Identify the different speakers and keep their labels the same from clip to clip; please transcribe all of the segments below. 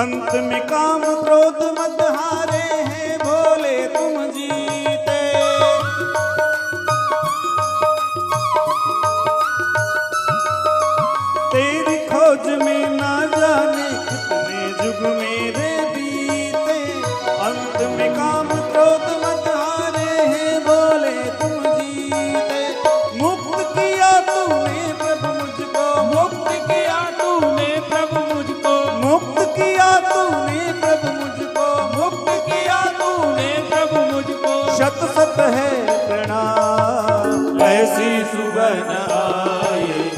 Speaker 1: अंत में काम क्रोध मत हारे हैं भोले तुम जीते। तेरी खोज में ना जाने कितने युग मेरे बीते। अंत में काम क्रोध मत हारे हैं भोले तुम जीते। मुक्त किया तूने प्रभु मुझको,
Speaker 2: मुक्त किया तूने प्रभु मुझको,
Speaker 1: मुक्त किया तूने प्रभु मुझको,
Speaker 2: मुक्त किया तूने प्रभु मुझको।
Speaker 1: शत शत है प्रणाम।
Speaker 2: ऐसी सुबह न आए,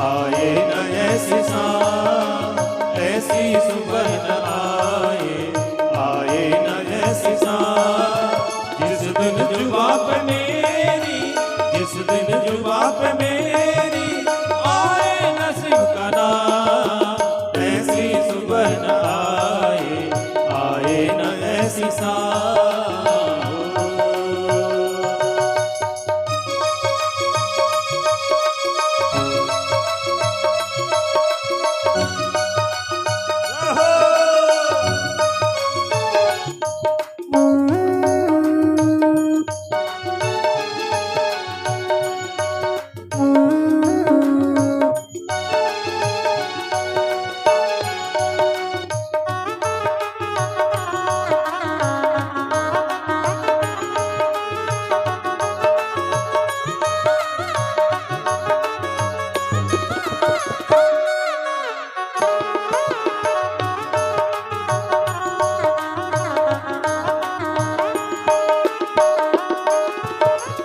Speaker 2: आए न ऐसी शाम। ऐसी सुबह न आए, आए न ऐसी शाम। जिस दिन जुबा पे मेरी, जिस दिन जुबा पे मेरी आए नसीब का नाम। ऐसी सुबह न आए, आए न ऐसी शाम।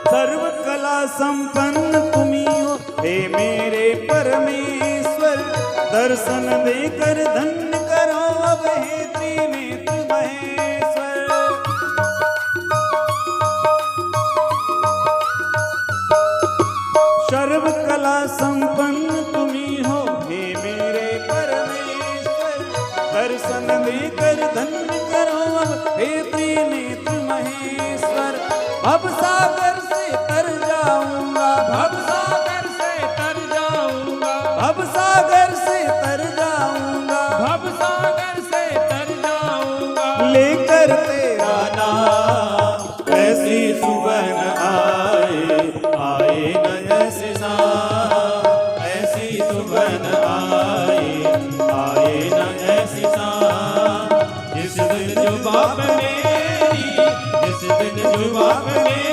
Speaker 1: सर्व कला संपन्न तुम्ही हो हे मेरे परमेश्वर। दर्शन देकर धन्य करो अब हे त्रिनेत्र महेश्वर। सर्व कला संपन्न तुम्ही हो हे मेरे परमेश्वर। दर्शन देकर धन्य करो अब हे त्रिनेत्र महेश्वर। अब सागर से तर जाऊंगा,
Speaker 2: अब सागर से तर जाऊंगा,
Speaker 1: अब सागर से तर जाऊंगा,
Speaker 2: अब सागर से तर जाऊंगा।
Speaker 1: लेकर तेरा नाम।
Speaker 2: ऐसी सुबह न आए, आए न ऐसी शाम। ऐसी सुबह न आए, आए न ऐसी शाम। जिस दिन जुबा पे मेरी, जिस दिन जुबा पे मेरी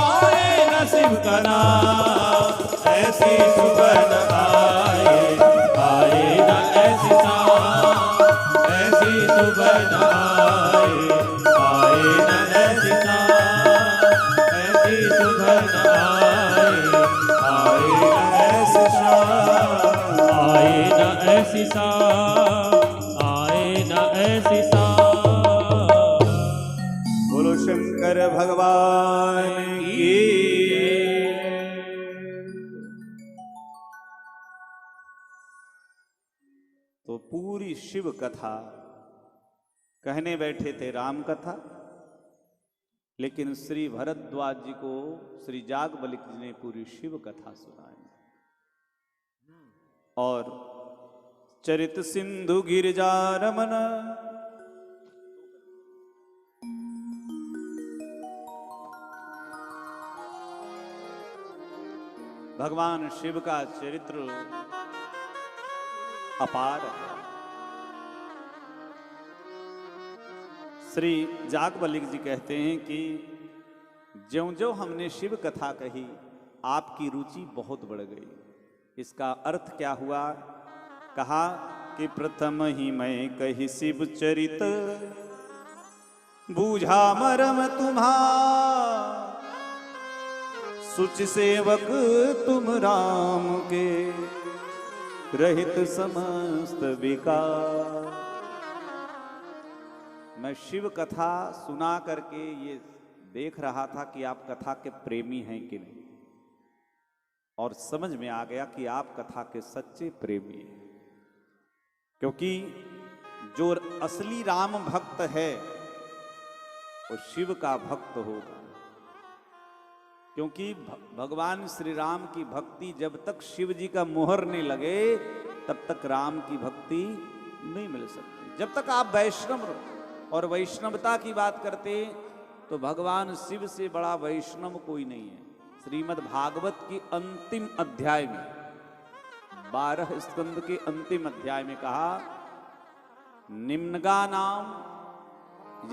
Speaker 2: आए नसीब का नाम। ऐसी सुबह न आए, आए न ऐसी शाम। ऐसी सुबह न आए, आए न ऐसी शाम। ऐसी सुबह न आए, आए न ऐसी शाम। आए न ऐसी शाम, आए न ऐसी शाम।
Speaker 1: बोलो शंकर भगवान की। तो पूरी शिव कथा कहने बैठे थे राम कथा, लेकिन श्री भरद्वाज जी को श्री जागबलिक जी ने पूरी शिव कथा सुनाई। और चरित सिंधु गिरिजा रमन, भगवान शिव का चरित्र अपार है। श्री जागबलिक जी कहते हैं कि ज्यों-ज्यों हमने शिव कथा कही आपकी रुचि बहुत बढ़ गई। इसका अर्थ क्या हुआ? कहा कि प्रथम ही मैं कही शिव चरित, बूझा मरम तुम्हारा। सुच सेवक तुम राम के, रहित समस्त विकार। मैं शिव कथा सुना करके ये देख रहा था कि आप कथा के प्रेमी हैं कि नहीं, और समझ में आ गया कि आप कथा के सच्चे प्रेमी हैं। क्योंकि जो असली राम भक्त है वो शिव का भक्त होगा। क्योंकि भगवान श्री राम की भक्ति जब तक शिव जी का मोहर नहीं लगे तब तक राम की भक्ति नहीं मिल सकती। जब तक आप वैष्णव और वैष्णवता की बात करते तो भगवान शिव से बड़ा वैष्णव कोई नहीं है। श्रीमद् भागवत की अंतिम अध्याय में 12 स्कंद के अंतिम अध्याय में कहा, निम्नगा नाम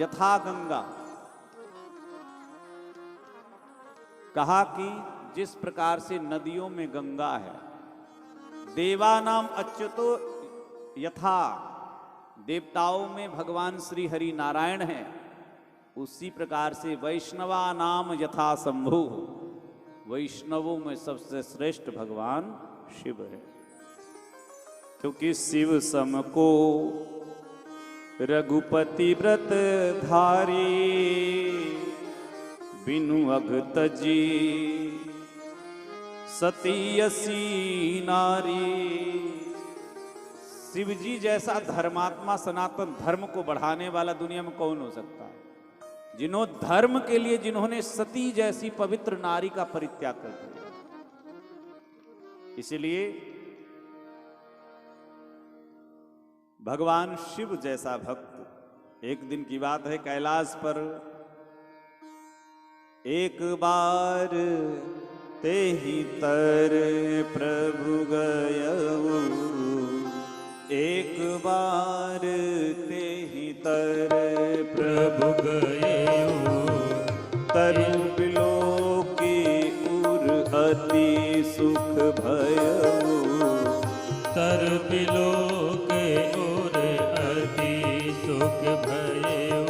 Speaker 1: यथा गंगा, कहा कि जिस प्रकार से नदियों में गंगा है, देवानाम अच्युतो यथा, देवताओं में भगवान श्री हरि नारायण हैं, उसी प्रकार से वैष्णवा नाम यथा शंभु, वैष्णवों में सबसे श्रेष्ठ भगवान शिव है। क्योंकि शिव सम को रघुपति व्रत धारी, बिनु अघ तजी सतीयसी नारी। शिव जी जैसा धर्मात्मा, सनातन धर्म को बढ़ाने वाला दुनिया में कौन हो सकता है? धर्म के लिए जिन्होंने सती जैसी पवित्र नारी का परित्याग कर दिया। इसलिए भगवान शिव जैसा भक्त, एक दिन की बात है, कैलाश पर एक बार ते ही तर प्रभु गयऊ, एक बार ते ही तर प्रभु गयऊ, तरु बिलो की उर अति सुख भयऊ,
Speaker 2: तरु बिलो के उर अति सुख भयऊ,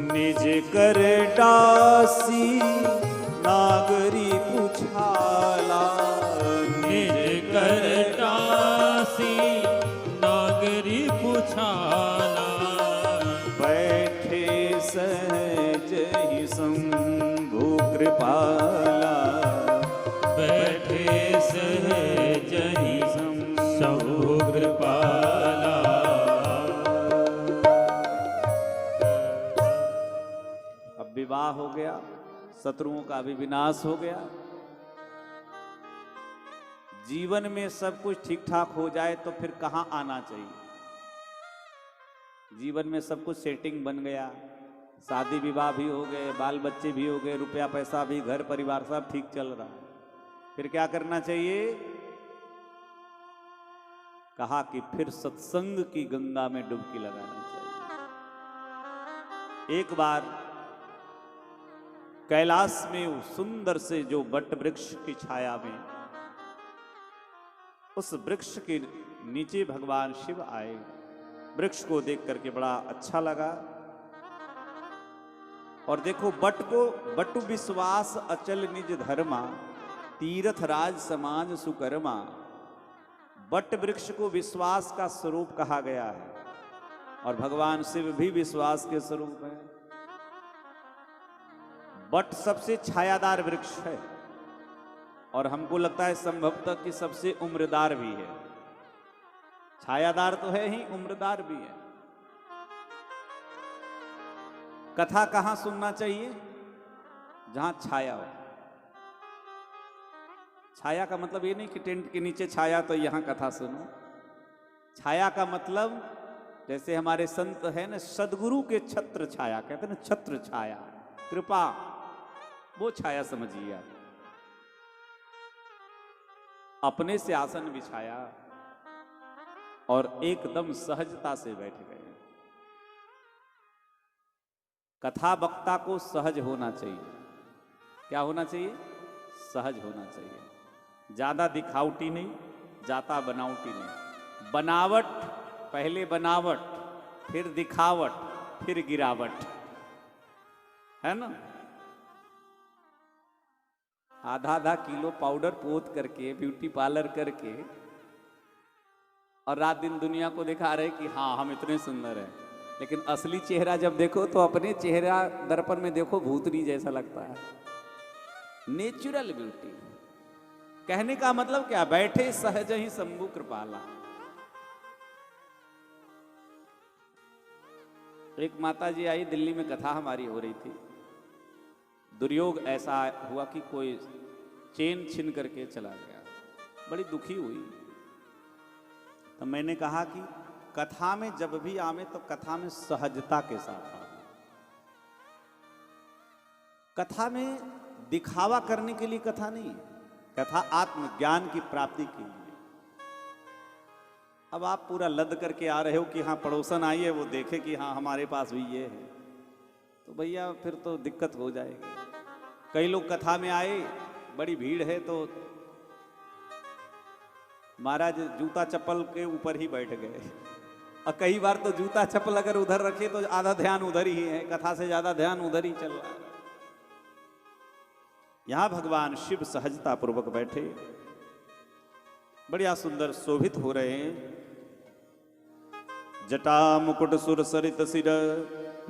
Speaker 1: निज कर डासी नागरी पुछाला,
Speaker 2: निज कर डासी नागरी पुछाला,
Speaker 1: बैठे सहज ही शंभु कृपाला,
Speaker 2: बैठे सहज ही शंभु कृपाला।
Speaker 1: अब विवाह हो गया, शत्रुओं का भी विनाश हो गया, जीवन में सब कुछ ठीक ठाक हो जाए तो फिर कहां आना चाहिए? जीवन में सब कुछ सेटिंग बन गया, शादी विवाह भी हो गए, बाल बच्चे भी हो गए, रुपया पैसा भी, घर परिवार सब ठीक चल रहा है, फिर क्या करना चाहिए? कहा कि फिर सत्संग की गंगा में डुबकी लगाना चाहिए। एक बार कैलाश में सुंदर से जो वट वृक्ष की छाया में, उस वृक्ष के नीचे भगवान शिव आए। वृक्ष को देख करके बड़ा अच्छा लगा। और देखो, बट को बटु विश्वास अचल निज धर्मा, तीर्थ राज समाज सुकर्मा। बट वृक्ष को विश्वास का स्वरूप कहा गया है और भगवान शिव भी विश्वास के स्वरूप है। बट सबसे छायादार वृक्ष है और हमको लगता है संभवतः कि सबसे उम्रदार भी है। छायादार तो है ही, उम्रदार भी है। कथा कहां सुनना चाहिए? जहां छाया हो। छाया का मतलब ये नहीं कि टेंट के नीचे छाया तो यहां कथा सुनो। छाया का मतलब जैसे हमारे संत है ना, सदगुरु के छत्र छाया कहते हैं ना, छत्र छाया, कृपा, वो छाया समझिए आप। अपने से आसन बिछाया और एकदम सहजता से बैठ गए। कथा वक्ता को सहज होना चाहिए। क्या होना चाहिए? सहज होना चाहिए। ज्यादा दिखावटी नहीं, जाता बनावटी नहीं। बनावट, पहले बनावट, फिर दिखावट, फिर गिरावट, है ना। आधा आधा किलो पाउडर पोत करके, ब्यूटी पार्लर करके, और रात दिन दुनिया को दिखा रहे कि हाँ हम इतने सुंदर हैं, लेकिन असली चेहरा जब देखो तो अपने चेहरा दर्पण में देखो भूतनी जैसा लगता है। नेचुरल ब्यूटी कहने का मतलब क्या? बैठे सहज ही शंभु कृपाला। एक माता जी आई, दिल्ली में कथा हमारी हो रही थी। दुर्योग ऐसा हुआ कि कोई चेन छीन करके चला गया। बड़ी दुखी हुई। तो मैंने कहा कि कथा में जब भी आवे तो कथा में सहजता के साथ आवे। कथा में दिखावा करने के लिए कथा नहीं है, कथा आत्मज्ञान की प्राप्ति के लिए। अब आप पूरा लद करके आ रहे हो कि हाँ पड़ोसन आई है, वो देखे कि हाँ हमारे पास भी ये है, तो भैया फिर तो दिक्कत हो जाएगी। कई लोग कथा में आए, बड़ी भीड़ है, तो महाराज जूता चप्पल के ऊपर ही बैठ गए। और कई बार तो जूता चप्पल अगर उधर रखे तो आधा ध्यान उधर ही है, कथा से ज्यादा ध्यान उधर ही चल रहा है। यहां भगवान शिव सहजता पूर्वक बैठे, बढ़िया सुंदर शोभित हो रहे हैं। जटा मुकुट सुर सरित सिर,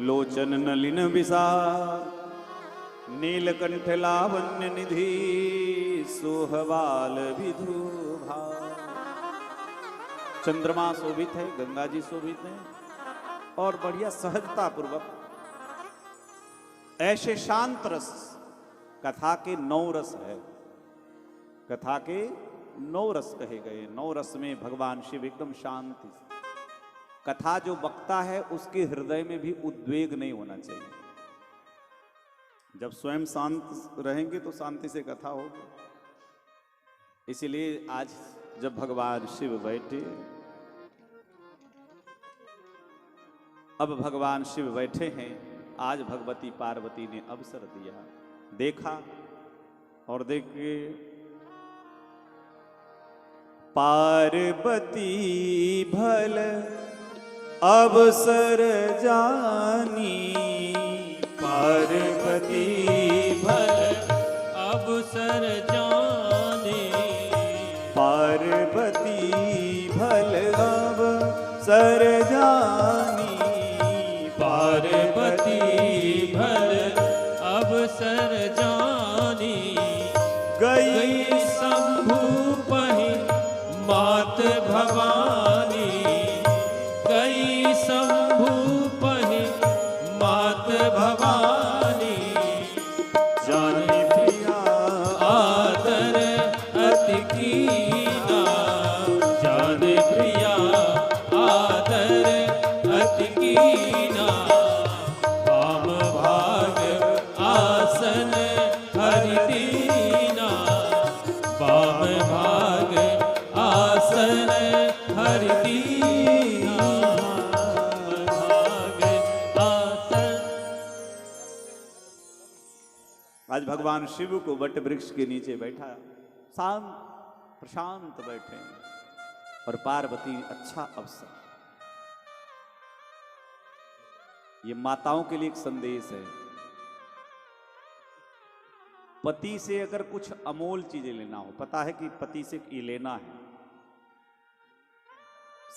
Speaker 1: लोचन नलिन विशाल, नीलकंठ लावण्य निधि, सोहवाल विधुभा। चंद्रमा शोभित है, गंगा जी शोभित है, और बढ़िया सहजता पूर्वक ऐसे शांत रस। कथा के 9 रस है, कथा के 9 रस कहे गए। 9 रस में भगवान शिव एकदम शांति से। कथा जो वक्ता है उसके हृदय में भी उद्वेग नहीं होना चाहिए। जब स्वयं शांत रहेंगे तो शांति से कथा होगी। इसीलिए आज जब भगवान शिव बैठे, अब भगवान शिव बैठे हैं, आज भगवती पार्वती ने अवसर दिया, देखा और देखिए पार्वती भल अवसर जानी, पार्वती भल
Speaker 2: अवसर जाने,
Speaker 1: पार्वती भल अवसर जानी,
Speaker 2: पार्वती भल अवसर जानी,
Speaker 1: गई
Speaker 2: शंभु पहि मात भवानी, गई शंभु पहि मात भवानी,
Speaker 1: जाने प्रिया
Speaker 2: आदर अति कीना, जाने प्रिया आदर अति कीना, वाम भाग आसन हरि दीना, वाम भाग आसन हरि दीना, भाग आसन।
Speaker 1: आज भगवान शिव को वट वृक्ष के नीचे बैठा, शांत प्रशांत बैठे हैं, और पार्वती अच्छा अवसर। ये माताओं के लिए एक संदेश है। पति से अगर कुछ अमोल चीजें लेना हो, पता है कि पति से ये लेना है,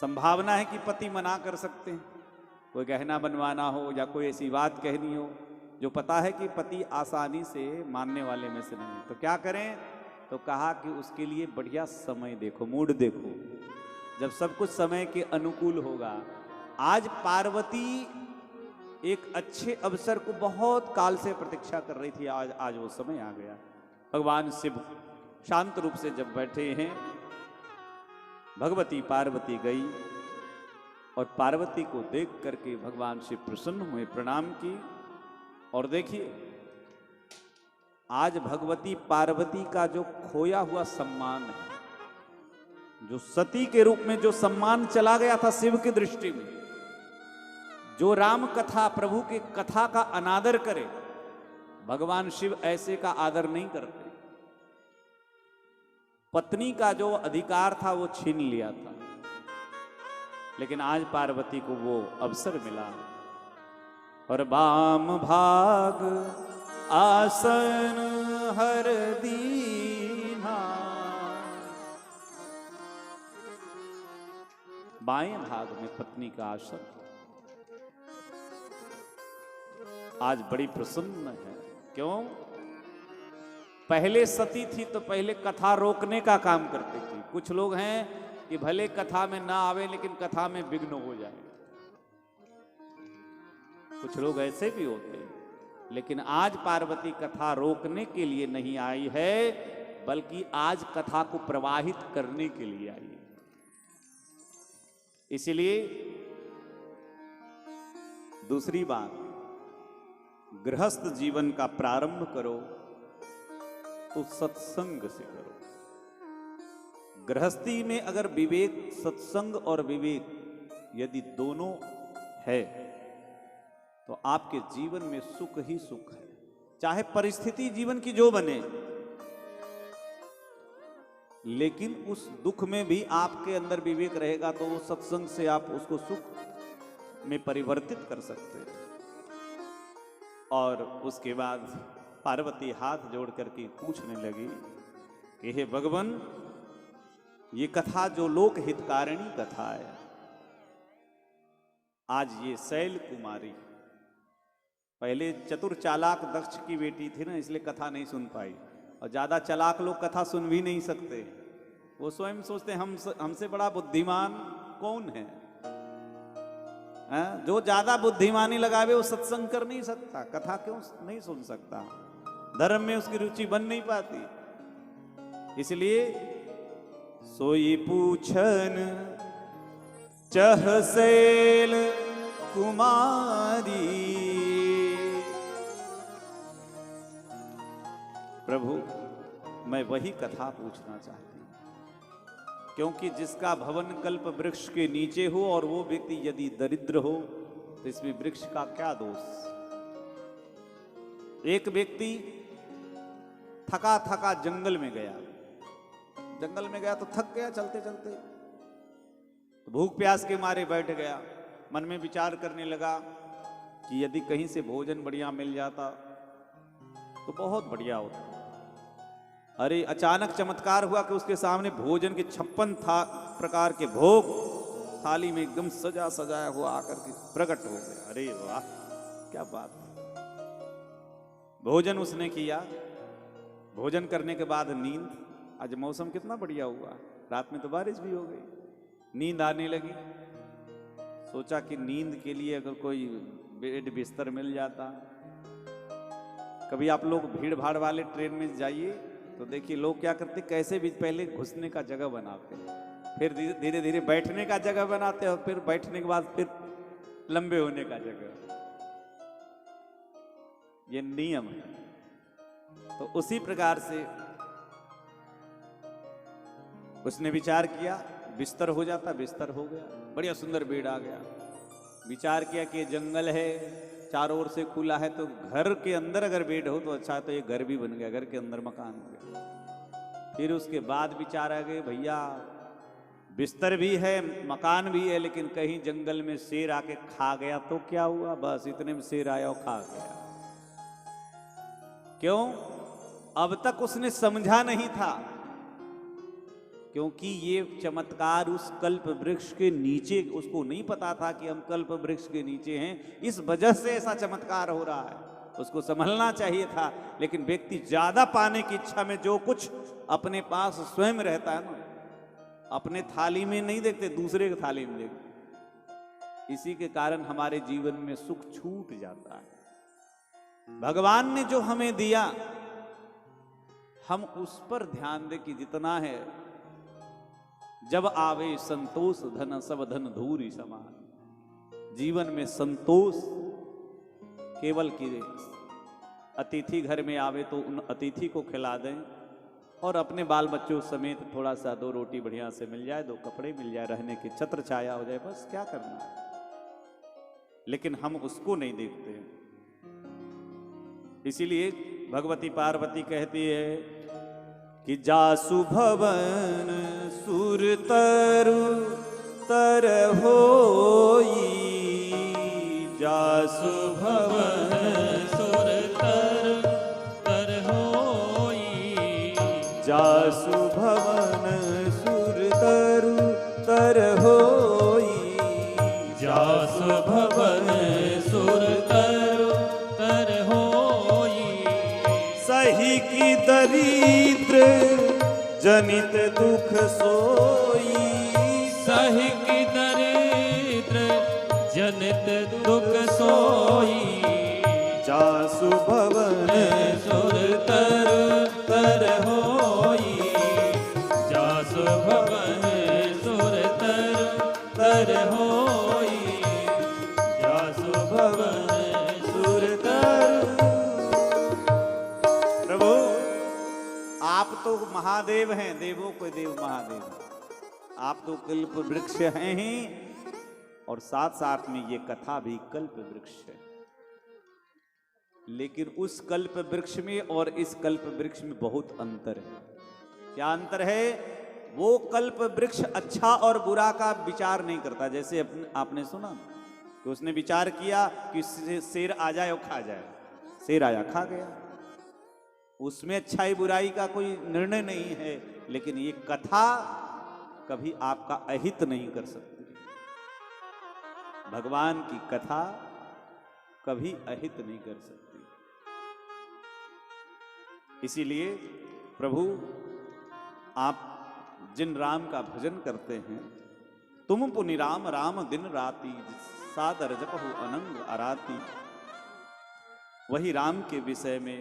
Speaker 1: संभावना है कि पति मना कर सकते हैं, कोई गहना बनवाना हो या कोई ऐसी बात कहनी हो जो पता है कि पति आसानी से मानने वाले में से नहीं, तो क्या करें? तो कहा कि उसके लिए बढ़िया समय देखो, मूड देखो, जब सब कुछ समय के अनुकूल होगा। आज पार्वती एक अच्छे अवसर को बहुत काल से प्रतीक्षा कर रही थी, आज वो समय आ गया। भगवान शिव शांत रूप से जब बैठे हैं, भगवती पार्वती गई और पार्वती को देख करके भगवान शिव प्रसन्न हुए, प्रणाम की। और देखिए आज भगवती पार्वती का जो खोया हुआ सम्मान है, जो सती के रूप में जो सम्मान चला गया था शिव की दृष्टि में, जो राम कथा प्रभु की कथा का अनादर करे, भगवान शिव ऐसे का आदर नहीं करते। पत्नी का जो अधिकार था वो छीन लिया था, लेकिन आज पार्वती को वो अवसर मिला। और वाम भाग आसन हर दीना, बाएं भाग में पत्नी का आसन। आज बड़ी प्रसन्न है, क्यों? पहले सती थी तो पहले कथा रोकने का काम करती थी। कुछ लोग हैं कि भले कथा में ना आवे लेकिन कथा में विघ्न हो जाए, कुछ लोग ऐसे भी होते हैं। लेकिन आज पार्वती कथा रोकने के लिए नहीं आई है, बल्कि आज कथा को प्रवाहित करने के लिए आई है। इसलिए दूसरी बात, गृहस्थ जीवन का प्रारंभ करो तो सत्संग से करो। गृहस्थी में अगर विवेक, सत्संग और विवेक यदि दोनों है तो आपके जीवन में सुख ही सुख है, चाहे परिस्थिति जीवन की जो बने, लेकिन उस दुख में भी आपके अंदर विवेक रहेगा तो वो सत्संग से आप उसको सुख में परिवर्तित कर सकते हैं। और उसके बाद पार्वती हाथ जोड़ करके पूछने लगी कि हे भगवान, ये कथा जो लोक हितकारिणी कथा है, आज ये शैल कुमारी, पहले चतुर चालाक दक्ष की बेटी थी ना, इसलिए कथा नहीं सुन पाई। और ज्यादा चालाक लोग कथा सुन भी नहीं सकते, वो स्वयं सोचते हमसे बड़ा बुद्धिमान कौन है? जो ज्यादा बुद्धिमानी लगावे वो सत्संग कर नहीं सकता, कथा क्यों नहीं सुन सकता, धर्म में उसकी रुचि बन नहीं पाती। इसलिए सोई पूछन चह शैल कुमारी, प्रभु मैं वही कथा पूछना चाहती हूं, क्योंकि जिसका भवन कल्प वृक्ष के नीचे हो और वो व्यक्ति यदि दरिद्र हो तो इसमें वृक्ष का क्या दोष? एक व्यक्ति थका थका जंगल में गया तो थक गया चलते चलते, तो भूख प्यास के मारे बैठ गया, मन में विचार करने लगा कि यदि कहीं से भोजन बढ़िया मिल जाता तो बहुत बढ़िया होता। अरे अचानक चमत्कार हुआ कि उसके सामने भोजन के 56 प्रकार के भोग थाली में एकदम सजाया हुआ आकर के प्रकट हो गया। अरे वाह क्या बात! भोजन उसने किया, भोजन करने के बाद नींद, आज मौसम कितना बढ़िया हुआ, रात में तो बारिश भी हो गई, नींद आने लगी। सोचा कि नींद के लिए अगर कोई बेड बिस्तर मिल जाता। कभी आप लोग भीड़ भाड़ वाले ट्रेन में जाइए तो देखिए लोग क्या करते, कैसे भी पहले घुसने का जगह बनाते हैं, फिर धीरे धीरे बैठने का जगह बनाते हैं, और फिर बैठने के बाद फिर लंबे होने का जगह, ये नियम है। तो उसी प्रकार से उसने विचार किया, बिस्तर हो जाता, बिस्तर हो गया, बढ़िया सुंदर बेड आ गया। विचार किया कि जंगल है, चारों ओर से खुला है, तो घर के अंदर अगर बेड हो तो अच्छा, तो ये घर भी बन गया, घर के अंदर मकान हो गया। फिर उसके बाद विचार आ गए, भैया बिस्तर भी है, मकान भी है, लेकिन कहीं जंगल में शेर आके खा गया तो क्या हुआ? बस इतने में शेर आया और खा गया। क्यों? अब तक उसने समझा नहीं था, क्योंकि ये चमत्कार उस कल्प वृक्ष के नीचे, उसको नहीं पता था कि हम कल्प वृक्ष के नीचे हैं, इस वजह से ऐसा चमत्कार हो रहा है। उसको संभलना चाहिए था, लेकिन व्यक्ति ज्यादा पाने की इच्छा में जो कुछ अपने पास स्वयं रहता है ना, अपने थाली में नहीं देखते, दूसरे के थाली में देखते। इसी के कारण हमारे जीवन में सुख छूट जाता है। भगवान ने जो हमें दिया, हम उस पर ध्यान दें कि जितना है, जब आवे संतोष धन सब धन धूरी समान। जीवन में संतोष केवल कि अतिथि घर में आवे तो उन अतिथि को खिला दें, और अपने बाल बच्चों समेत थोड़ा सा 2 रोटी बढ़िया से मिल जाए, 2 कपड़े मिल जाए, रहने की छत्र छाया हो जाए, बस क्या करना है। लेकिन हम उसको नहीं देखते हैं। इसीलिए भगवती पार्वती कहती है कि जासु भवन सुर तरु तर होई, जासु भवन
Speaker 2: सुर तर होई,
Speaker 1: जासु भवन सुर तरु तर होई,
Speaker 2: जासु भवन सुर तर होई,
Speaker 1: सही की दरिद्र जनित दुख सोई,
Speaker 2: सही की दरिद्र जनित दुख सोई,
Speaker 1: जासु भवन
Speaker 2: सुर तर होई, जासु भवन सुर तर
Speaker 1: महादेव हैं, देवों को देव महादेव हैं। आप तो कल्प वृक्ष हैं ही, और साथ साथ में ये कथा भी कल्प वृक्ष है। लेकिन उस कल्प वृक्ष में और इस कल्प वृक्ष में बहुत अंतर है। क्या अंतर है? वो कल्प वृक्ष अच्छा और बुरा का विचार नहीं करता। जैसे आपने सुना कि उसने विचार किया कि शेर आ जाए और खा जाए, शेर आया खा गया। उसमें अच्छाई बुराई का कोई निर्णय नहीं है। लेकिन ये कथा कभी आपका अहित नहीं कर सकती। भगवान की कथा कभी अहित नहीं कर सकती। इसीलिए प्रभु, आप जिन राम का भजन करते हैं, तुम पुनि राम राम दिन राती, सादर जपहु अनंग आराती। वही राम के विषय में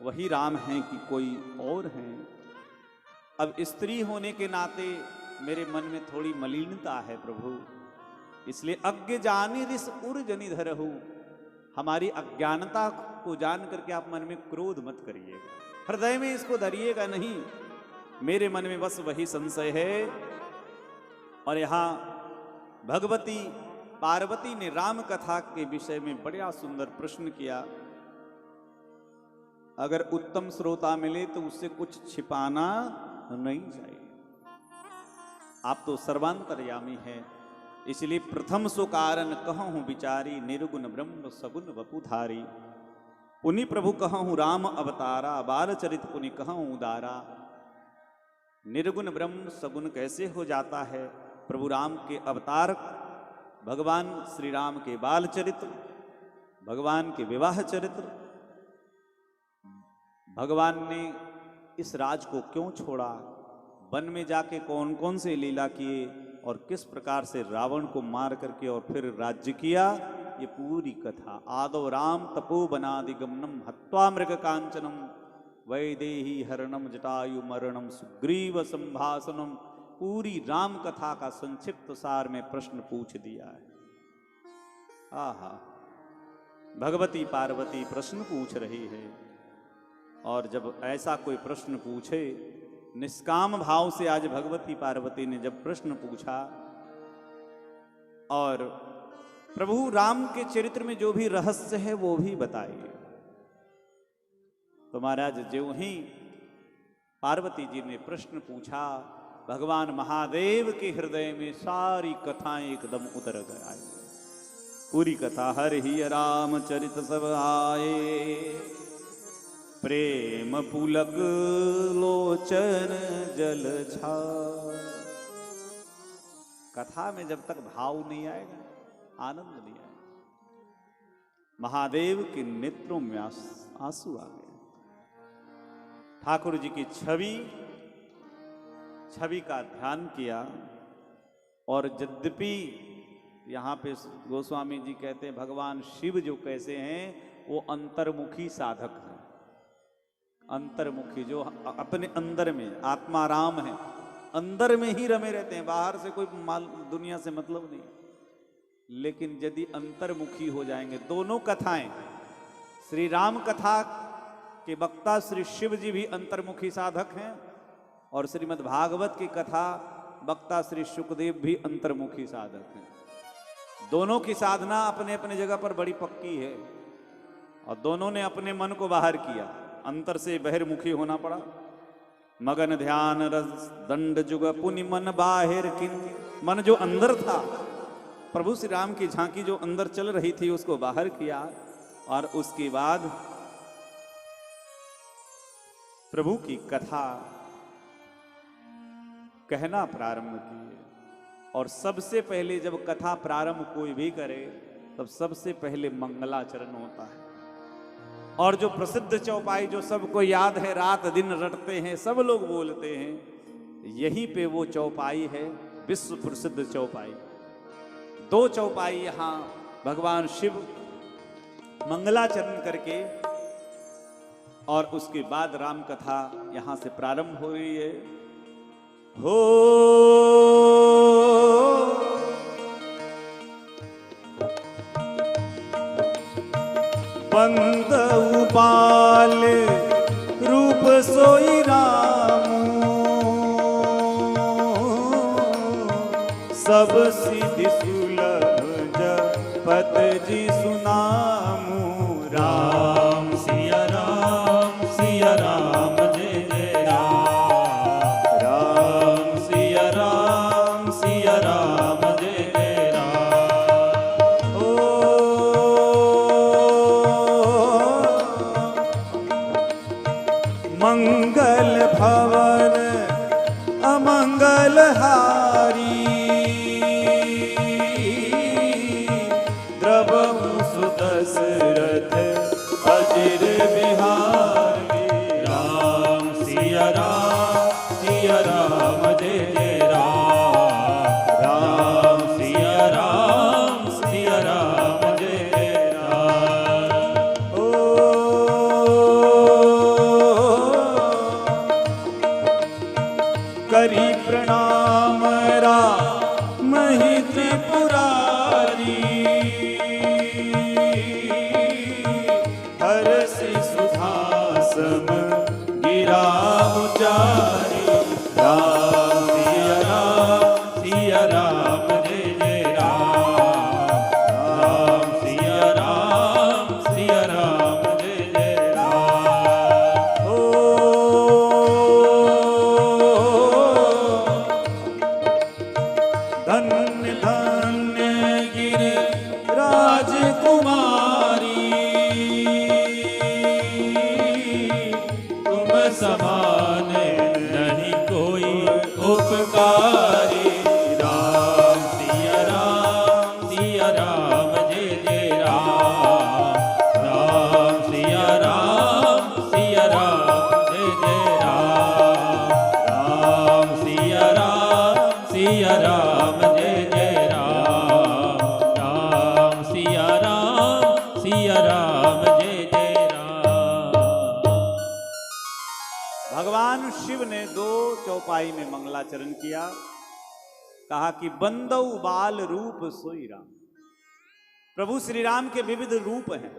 Speaker 1: वही राम हैं कि कोई और हैं। अब स्त्री होने के नाते मेरे मन में थोड़ी मलिनता है प्रभु, इसलिए अज्ञ जानी रिस उर जनि धरहु। हमारी अज्ञानता को जान करके आप मन में क्रोध मत करिएगा, हृदय में इसको धरिएगा नहीं। मेरे मन में बस वही संशय है। और यहां भगवती पार्वती ने राम कथा के विषय में बड़ा सुंदर प्रश्न किया। अगर उत्तम श्रोता मिले तो उससे कुछ छिपाना नहीं चाहिए। आप तो सर्वांतर्यामी हैं, इसलिए प्रथम सो कारण कहूं विचारी, निर्गुण ब्रह्म सगुण वपुधारी। पुनि प्रभु कहूं राम अवतारा, बाल चरित पुनि कहूं उदारा। निर्गुण ब्रह्म सगुण कैसे हो जाता है? प्रभु राम के अवतार, भगवान श्री राम के बाल चरित्र, भगवान के विवाह चरित्र, भगवान ने इस राज को क्यों छोड़ा, वन में जाके कौन कौन से लीला किए, और किस प्रकार से रावण को मार करके और फिर राज्य किया, ये पूरी कथा। आदो राम तपोवनादिगमनम हत्वा मृग कांचनम, वैदेही हरणम जटायु मरणम सुग्रीव संभाषणम। पूरी राम कथा का संक्षिप्त सार में प्रश्न पूछ दिया है। आहा, भगवती पार्वती प्रश्न पूछ रही है। और जब ऐसा कोई प्रश्न पूछे, निष्काम भाव से आज भगवती पार्वती ने जब प्रश्न पूछा, और प्रभु राम के चरित्र में जो भी रहस्य है वो भी बताइए। तो महाराज ज्यों ही पार्वती जी ने प्रश्न पूछा, भगवान महादेव के हृदय में सारी कथाएं एकदम उतर गई। पूरी कथा हर ही रामचरित सब आए, प्रेम पुलक लोचन जल छा। कथा में जब तक भाव नहीं आएगा, आनंद नहीं आएगा। महादेव के नेत्रों में आंसू आ गए। ठाकुर जी की छवि का ध्यान किया। और यद्यपि यहाँ पे गोस्वामी जी कहते हैं भगवान शिव जो कैसे हैं, वो अंतर्मुखी साधक हैं। अंतर्मुखी जो अपने अंदर में आत्माराम है, अंदर में ही रमे रहते हैं, बाहर से कोई दुनिया से मतलब नहीं। लेकिन यदि अंतर्मुखी हो जाएंगे, दोनों कथाएं, श्री राम कथा के वक्ता श्री शिव जी भी अंतर्मुखी साधक हैं, और श्रीमद् भागवत की कथा वक्ता श्री सुखदेव भी अंतर्मुखी साधक हैं। दोनों की साधना अपने अपने जगह पर बड़ी पक्की है, और दोनों ने अपने मन को बाहर किया, अंतर से बहिर्मुखी होना पड़ा। मगन ध्यान रस दंड जुग पुनि मन बाहिर किन। मन जो अंदर था, प्रभु श्री राम की झांकी जो अंदर चल रही थी, उसको बाहर किया, और उसके बाद प्रभु की कथा कहना प्रारंभ किए। और सबसे पहले जब कथा प्रारंभ कोई भी करे, तब सबसे पहले मंगलाचरण होता है। और जो प्रसिद्ध चौपाई जो सबको याद है, रात दिन रटते हैं, सब लोग बोलते हैं, यहीं पे वो चौपाई है, विश्व प्रसिद्ध चौपाई। दो चौपाई यहाँ भगवान शिव मंगलाचरण करके, और उसके बाद राम कथा यहां से प्रारंभ हो रही है। हो बंद उपाल रूप सोई राम, दशरथ अजिर बिहारी।
Speaker 2: राम सिया राम जय जय राम। राम सिया राम जय जय राम।
Speaker 1: ओ करी प्रणाम राम ही त्रिपुरारी। हरसि सुधासम गिरा उचारी।
Speaker 2: राम सिया राम जय जय राम। राम सिया राम जय जय राम।
Speaker 1: ओ धन्य धन्य गिरि राजकुमारी।
Speaker 2: तुम समान नहीं कोई उपकारी। राम सिया राम जय जय राम। राम सिया राम जय जय राम। राम सिया राम जय जय राम। राम सिया राम जय जय राम।
Speaker 1: भगवान शिव ने दो चौपाई में मंगलाचरण किया। कहा कि बंदौ बाल रूप सोई राम। प्रभु श्री राम के विविध रूप हैं।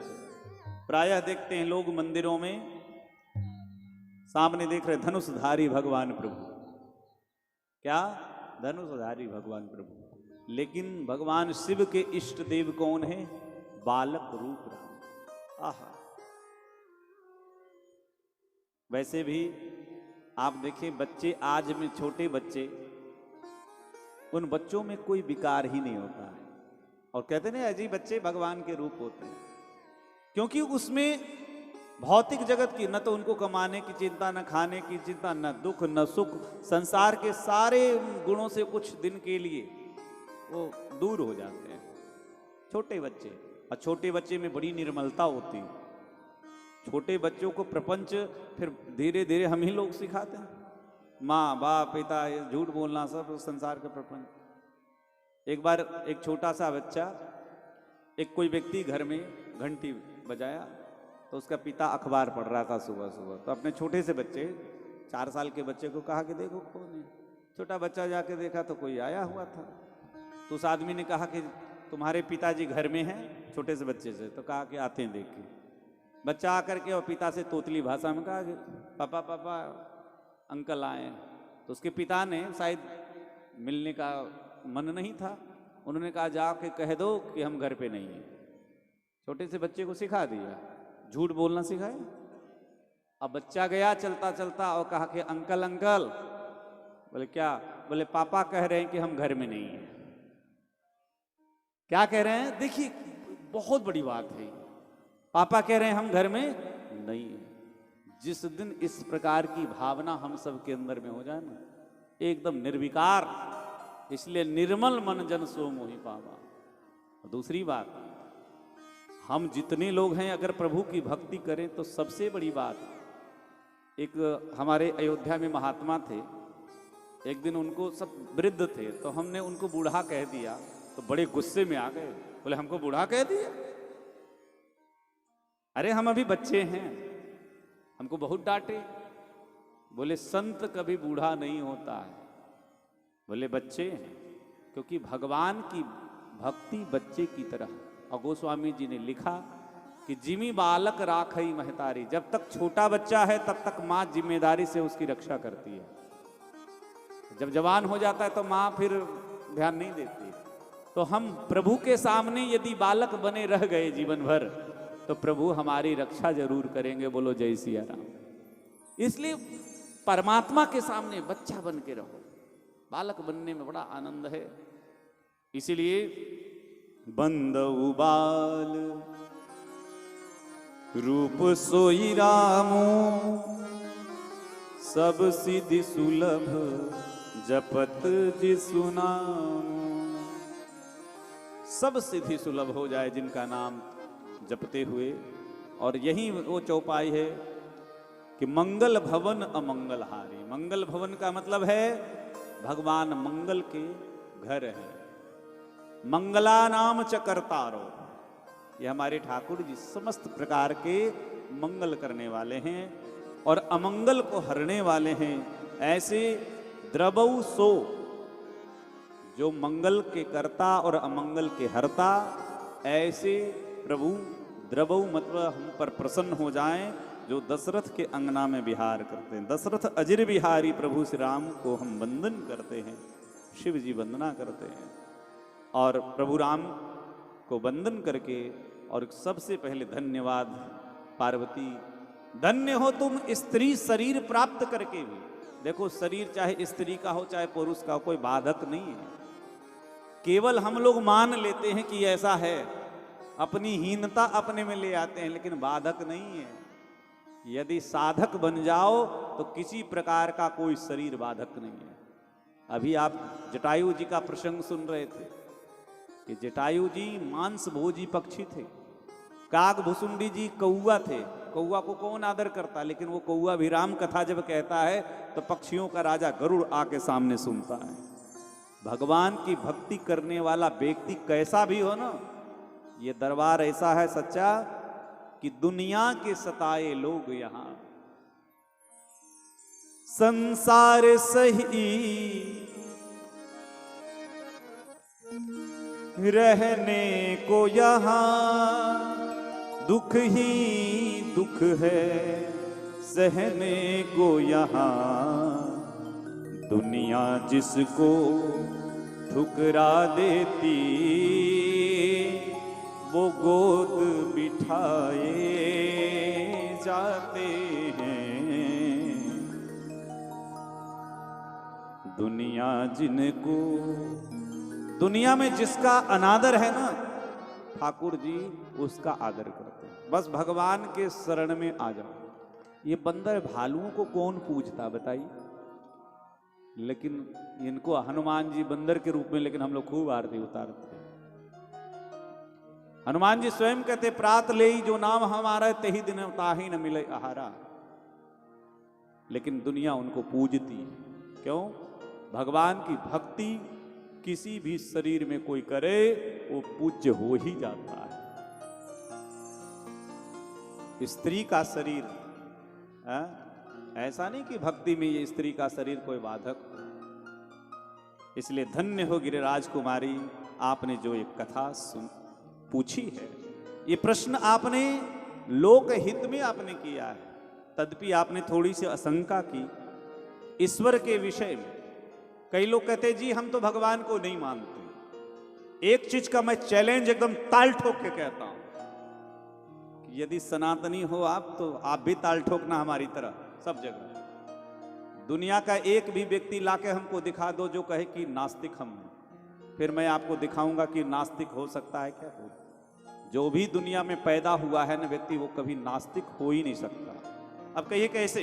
Speaker 1: प्रायः देखते हैं लोग मंदिरों में, सामने देख रहे धनुषधारी भगवान प्रभु। क्या धनुषधारी भगवान प्रभु, लेकिन भगवान शिव के इष्ट देव कौन है? बालक रूप राम। आहा, वैसे भी आप देखें बच्चे, आज में छोटे बच्चे, उन बच्चों में कोई विकार ही नहीं होता है। और कहते हैं अजीब बच्चे भगवान के रूप होते हैं, क्योंकि उसमें भौतिक जगत की न तो उनको कमाने की चिंता, न खाने की चिंता, न दुख न सुख, संसार के सारे गुणों से कुछ दिन के लिए वो दूर हो जाते हैं छोटे बच्चे। और छोटे बच्चे में बड़ी निर्मलता होती है। छोटे बच्चों को प्रपंच फिर धीरे धीरे हम ही लोग सिखाते हैं। माँ बाप पिता, ये झूठ बोलना, सब संसार का प्रपंच। एक बार एक छोटा सा बच्चा, एक कोई व्यक्ति घर में घंटी बजाया, तो उसका पिता अखबार पढ़ रहा था सुबह सुबह। तो अपने छोटे से बच्चे, 4 साल के बच्चे को कहा कि देखो कौन है। छोटा बच्चा जाके देखा तो कोई आया हुआ था। तो उस आदमी ने कहा कि तुम्हारे पिताजी घर में हैं, छोटे से बच्चे से। तो कहा कि आते हैं देख के। बच्चा आकर के और पिता से तोतली भाषा में कहा कि पापा पापा अंकल आए। तो उसके पिता ने शायद मिलने का मन नहीं था, उन्होंने कहा जाके कह दो कि हम घर पे नहीं हैं। छोटे से बच्चे को सिखा दिया, झूठ बोलना सिखाया। अब बच्चा गया चलता चलता और कहा कि अंकल अंकल। बोले क्या? बोले पापा कह रहे हैं कि हम घर में नहीं हैं। क्या कह रहे हैं? देखिए बहुत बड़ी बात है। पापा कह रहे हैं हम घर में नहीं हैं। जिस दिन इस प्रकार की भावना हम सब के अंदर में हो जाए ना, एकदम निर्विकार, इसलिए निर्मल मन जन सो मोहि पावा। दूसरी बात, हम जितने लोग हैं अगर प्रभु की भक्ति करें तो सबसे बड़ी बात, एक हमारे अयोध्या में महात्मा थे। एक दिन उनको सब वृद्ध थे, तो हमने उनको बूढ़ा कह दिया, तो बड़े गुस्से में आ गए। बोले हमको बूढ़ा कह दिया? अरे हम अभी बच्चे हैं, हमको बहुत डांटे। बोले संत कभी बूढ़ा नहीं होता है। बोले बच्चे हैं, क्योंकि भगवान की भक्ति बच्चे की तरह। और गोस्वामी जी ने लिखा कि जिमी बालक राखई महतारी। जब तक छोटा बच्चा है तब तक माँ जिम्मेदारी से उसकी रक्षा करती है। जब जवान हो जाता है तो माँ फिर ध्यान नहीं देती। तो हम प्रभु के सामने यदि बालक बने रह गए जीवन भर, तो प्रभु हमारी रक्षा जरूर करेंगे। बोलो जय सिया राम। इसलिए परमात्मा के सामने बच्चा बन के रहो। बालक बनने में बड़ा आनंद है। इसीलिए बंदउ बाल रूप सोई रामो, सब सिद्धि सुलभ जपत जिसु नाम। सब सिद्धि सुलभ हो जाए जिनका नाम जपते हुए। और यही वो चौपाई है कि मंगल भवन अमंगलहारी। मंगल भवन का मतलब है भगवान मंगल के घर है। मंगला नाम च कर्तारो, ये हमारे ठाकुर जी समस्त प्रकार के मंगल करने वाले हैं और अमंगल को हरने वाले हैं। ऐसे द्रवौ सो, जो मंगल के कर्ता और अमंगल के हरता, ऐसे प्रभु द्रवौ मतलब हम पर प्रसन्न हो जाएं, जो दशरथ के अंगना में विहार करते हैं। दशरथ अजिर विहारी प्रभु श्री राम को हम वंदन करते हैं, शिव जी वंदना करते हैं। और प्रभु राम को वंदन करके, और सबसे पहले धन्यवाद पार्वती, धन्य हो तुम स्त्री शरीर प्राप्त करके भी। देखो, शरीर चाहे स्त्री का हो चाहे पुरुष का हो, कोई बाधक नहीं है। केवल हम लोग मान लेते हैं कि ऐसा है, अपनी हीनता अपने में ले आते हैं, लेकिन बाधक नहीं है। यदि साधक बन जाओ तो किसी प्रकार का कोई शरीर बाधक नहीं है। अभी आप जटायु जी का प्रसंग सुन रहे थे कि जटायु जी मांस भोजी पक्षी थे, काग भुसुंडी जी कौआ थे। कौआ को कौन आदर करता, लेकिन वो कौआ भी राम कथा जब कहता है तो पक्षियों का राजा गरुड़ आके सामने सुनता है। भगवान की भक्ति करने वाला व्यक्ति कैसा भी हो ना, ये दरबार ऐसा है सच्चा कि दुनिया के सताए लोग यहां संसार सही रहने को, यहां दुख ही दुख है सहने को। यहां दुनिया जिसको ठुकरा देती, वो गोद बिठाए जाते हैं। दुनिया जिनको, दुनिया में जिसका अनादर है ना, ठाकुर जी उसका आदर करते हैं। बस भगवान के शरण में आ जाओ। ये बंदर भालुओं को कौन पूजता बताइए, लेकिन इनको हनुमान जी बंदर के रूप में, लेकिन हम लोग खूब आरती उतारते हैं। हनुमान जी स्वयं कहते, प्रात ले जो नाम हमारा ते ही दिन ताही न मिले आहारा। लेकिन दुनिया उनको पूजती, क्यों? भगवान की भक्ति किसी भी शरीर में कोई करे वो पूज्य हो ही जाता है। स्त्री का शरीर है? ऐसा नहीं कि भक्ति में ये स्त्री का शरीर कोई बाधक। इसलिए धन्य हो गिरिराज कुमारी, आपने जो एक कथा पूछी है, ये प्रश्न आपने लोक हित में आपने किया है। तदपि आपने थोड़ी सी आशंका की ईश्वर के विषय में। कई लोग कहते जी हम तो भगवान को नहीं मानते। एक चीज का मैं चैलेंज एकदम ताल ठोक के कहता हूं कि यदि सनातनी हो आप, तो आप भी ताल ठोकना हमारी तरह सब जगह। दुनिया का एक भी व्यक्ति लाके हमको दिखा दो जो कहे कि नास्तिक हम हैं, फिर मैं आपको दिखाऊंगा कि नास्तिक हो सकता है क्या? हो। जो भी दुनिया में पैदा हुआ है ना व्यक्ति, वो कभी नास्तिक हो ही नहीं सकता। अब कहिए कैसे?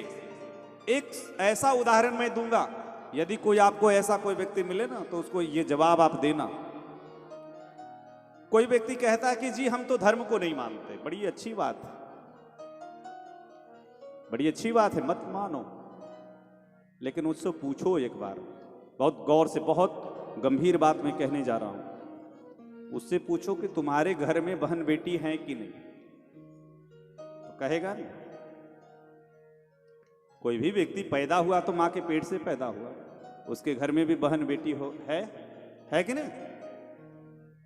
Speaker 1: एक ऐसा उदाहरण मैं दूंगा, यदि कोई आपको ऐसा कोई व्यक्ति मिले ना, तो उसको ये जवाब आप देना। कोई व्यक्ति कहता है कि जी हम तो धर्म को नहीं मानते। बड़ी अच्छी बात है, बड़ी अच्छी बात है, मत मानो। लेकिन उससे पूछो एक बार, बहुत गौर से, बहुत गंभीर बात मैं कहने जा रहा हूं। उससे पूछो कि तुम्हारे घर में बहन बेटी हैं कि नहीं, तो कहेगा नहीं। कोई भी व्यक्ति पैदा हुआ तो मां के पेट से पैदा हुआ, उसके घर में भी बहन बेटी है कि नहीं?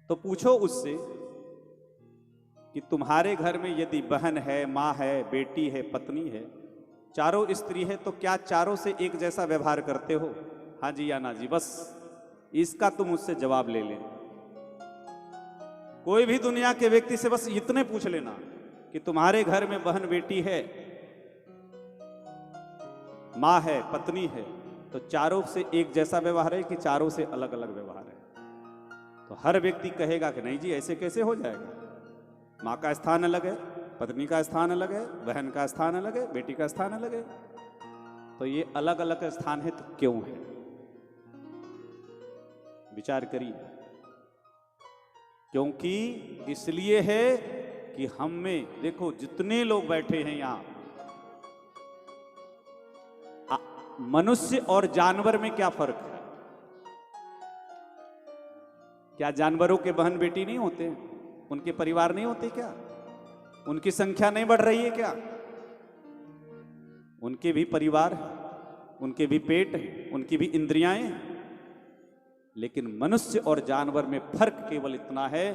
Speaker 1: तो पूछो उससे कि तुम्हारे घर में यदि बहन है, मां है, बेटी है, पत्नी है, चारों स्त्री है, तो क्या चारों से एक जैसा व्यवहार करते हो? हाँ जी या ना जी? बस इसका तुम उससे जवाब ले लेना। कोई भी दुनिया के व्यक्ति से बस इतने पूछ लेना कि तुम्हारे घर में बहन बेटी है, मां है, पत्नी है, तो चारों से एक जैसा व्यवहार है कि चारों से अलग अलग व्यवहार है? तो हर व्यक्ति कहेगा कि नहीं जी ऐसे कैसे हो जाएगा। मां का स्थान अलग है, पत्नी का स्थान अलग है, बहन का स्थान अलग है, बेटी का स्थान अलग है। तो ये अलग अलग स्थान है तो क्यों है? विचार करिए। क्योंकि इसलिए है कि हम में देखो जितने लोग बैठे हैं यहां, मनुष्य और जानवर में क्या फर्क है? क्या जानवरों के बहन बेटी नहीं होते? उनके परिवार नहीं होते क्या? उनकी संख्या नहीं बढ़ रही है क्या? उनके भी परिवार है, उनके भी पेट है, उनकी भी इंद्रियां हैं। लेकिन मनुष्य और जानवर में फर्क केवल इतना है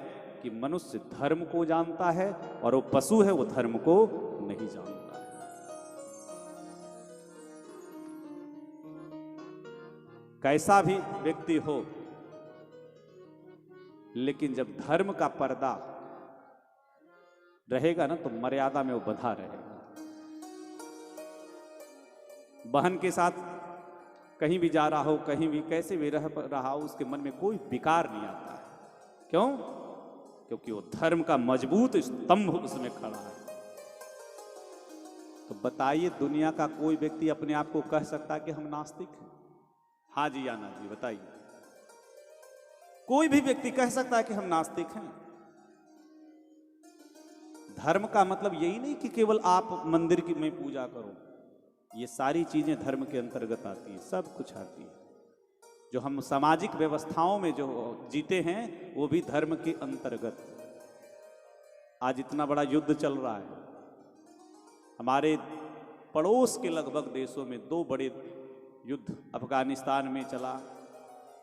Speaker 1: कि मनुष्य धर्म को जानता है और वो पशु है, वो धर्म को नहीं जानता है। कैसा भी व्यक्ति हो, लेकिन जब धर्म का पर्दा रहेगा ना, तो मर्यादा में वो बंधा रहेगा। बहन के साथ कहीं भी जा रहा हो, कहीं भी कैसे भी रह रहा हो, उसके मन में कोई विकार नहीं आता है। क्यों? क्योंकि वो धर्म का मजबूत स्तंभ उसमें खड़ा है। तो बताइए, दुनिया का कोई व्यक्ति अपने आप को कह सकता है कि हम नास्तिक हैं? हाँ जी या ना जी बताइए। कोई भी व्यक्ति कह सकता है कि हम नास्तिक हैं? धर्म का मतलब यही नहीं कि केवल आप मंदिर की में पूजा करो। ये सारी चीजें धर्म के अंतर्गत आती है, सब कुछ आती है। जो हम सामाजिक व्यवस्थाओं में जो जीते हैं वो भी धर्म के अंतर्गत। आज इतना बड़ा युद्ध चल रहा है, हमारे पड़ोस के लगभग देशों में 2 बड़े युद्ध अफगानिस्तान में चला,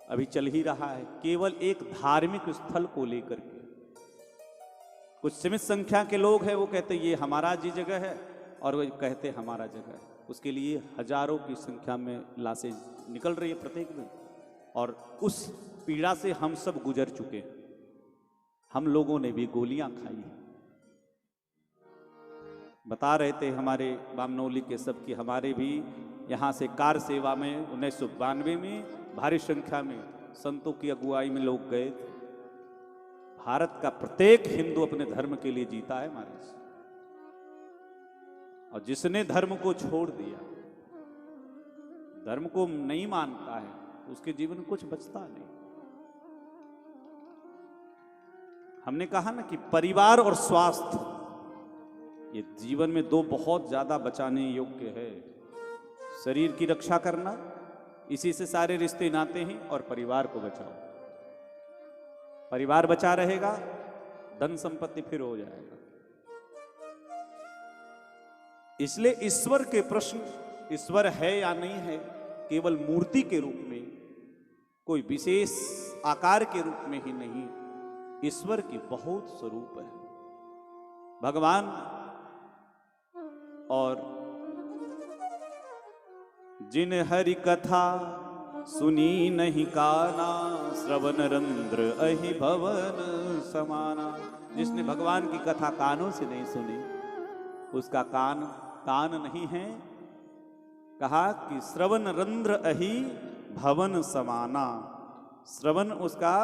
Speaker 1: अभी चल ही रहा है, केवल एक धार्मिक स्थल को लेकर के। कुछ सीमित संख्या के लोग हैं, वो कहते ये हमारा जी जगह है, और वो कहते हमारा जगह है। उसके लिए हजारों की संख्या में लाशें निकल रही है प्रत्येक दिन, और उस पीड़ा से हम सब गुजर चुके हैं। हम लोगों ने भी गोलियां खाई हैं। बता रहे थे हमारे बामनौली के सब कि हमारे भी यहाँ से कार सेवा में 1992 में भारी संख्या में संतों की अगुवाई में लोग गए थे। भारत का प्रत्येक हिंदू अपने धर्म के लिए जीता है महाराज, और जिसने धर्म को छोड़ दिया, धर्म को नहीं मानता है, उसके जीवन में कुछ बचता नहीं। हमने कहा ना कि परिवार और स्वास्थ्य, ये जीवन में 2 बहुत ज्यादा बचाने योग्य है। शरीर की रक्षा करना, इसी से सारे रिश्ते नाते हैं, और परिवार को बचाओ। परिवार बचा रहेगा, धन संपत्ति फिर हो जाएगा। इसलिए ईश्वर के प्रश्न, ईश्वर है या नहीं है, केवल मूर्ति के रूप में, कोई विशेष आकार के रूप में ही नहीं, ईश्वर की बहुत स्वरूप है भगवान। और जिन हरि कथा सुनी नहीं काना, श्रवण रंध्र अहि भवन समाना। जिसने भगवान की कथा कानों से नहीं सुनी, उसका कान नहीं है। कहा कि श्रवण रंध्र अहि भवन समाना। श्रवण उसका,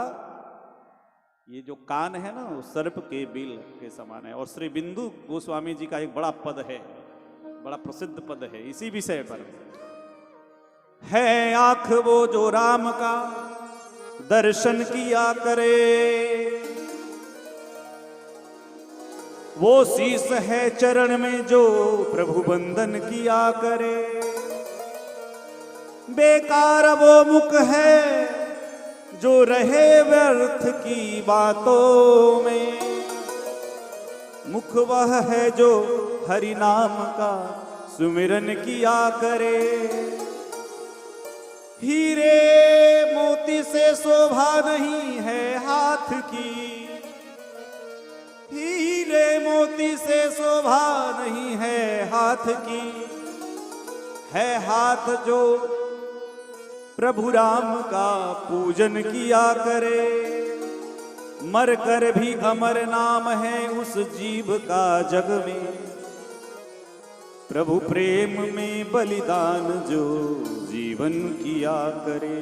Speaker 1: ये जो कान है ना, वो सर्प के बिल के समान है। और श्री बिंदु गोस्वामी जी का एक बड़ा पद है, बड़ा प्रसिद्ध पद है इसी विषय पर है। आंख वो जो राम का दर्शन किया करे, वो शीस है चरण में जो प्रभु बंदन किया करे। बेकार वो मुख है जो रहे व्यर्थ की बातों में, मुख वह है जो हरि नाम का सुमिरन किया करे। हीरे मोती से शोभा नहीं है हाथ की, हीरे मोती से शोभा नहीं है हाथ की, है हाथ जो प्रभु राम का पूजन किया करे। मर कर भी अमर नाम है उस जीव का जग में, प्रभु प्रेम में बलिदान जो जीवन किया करे।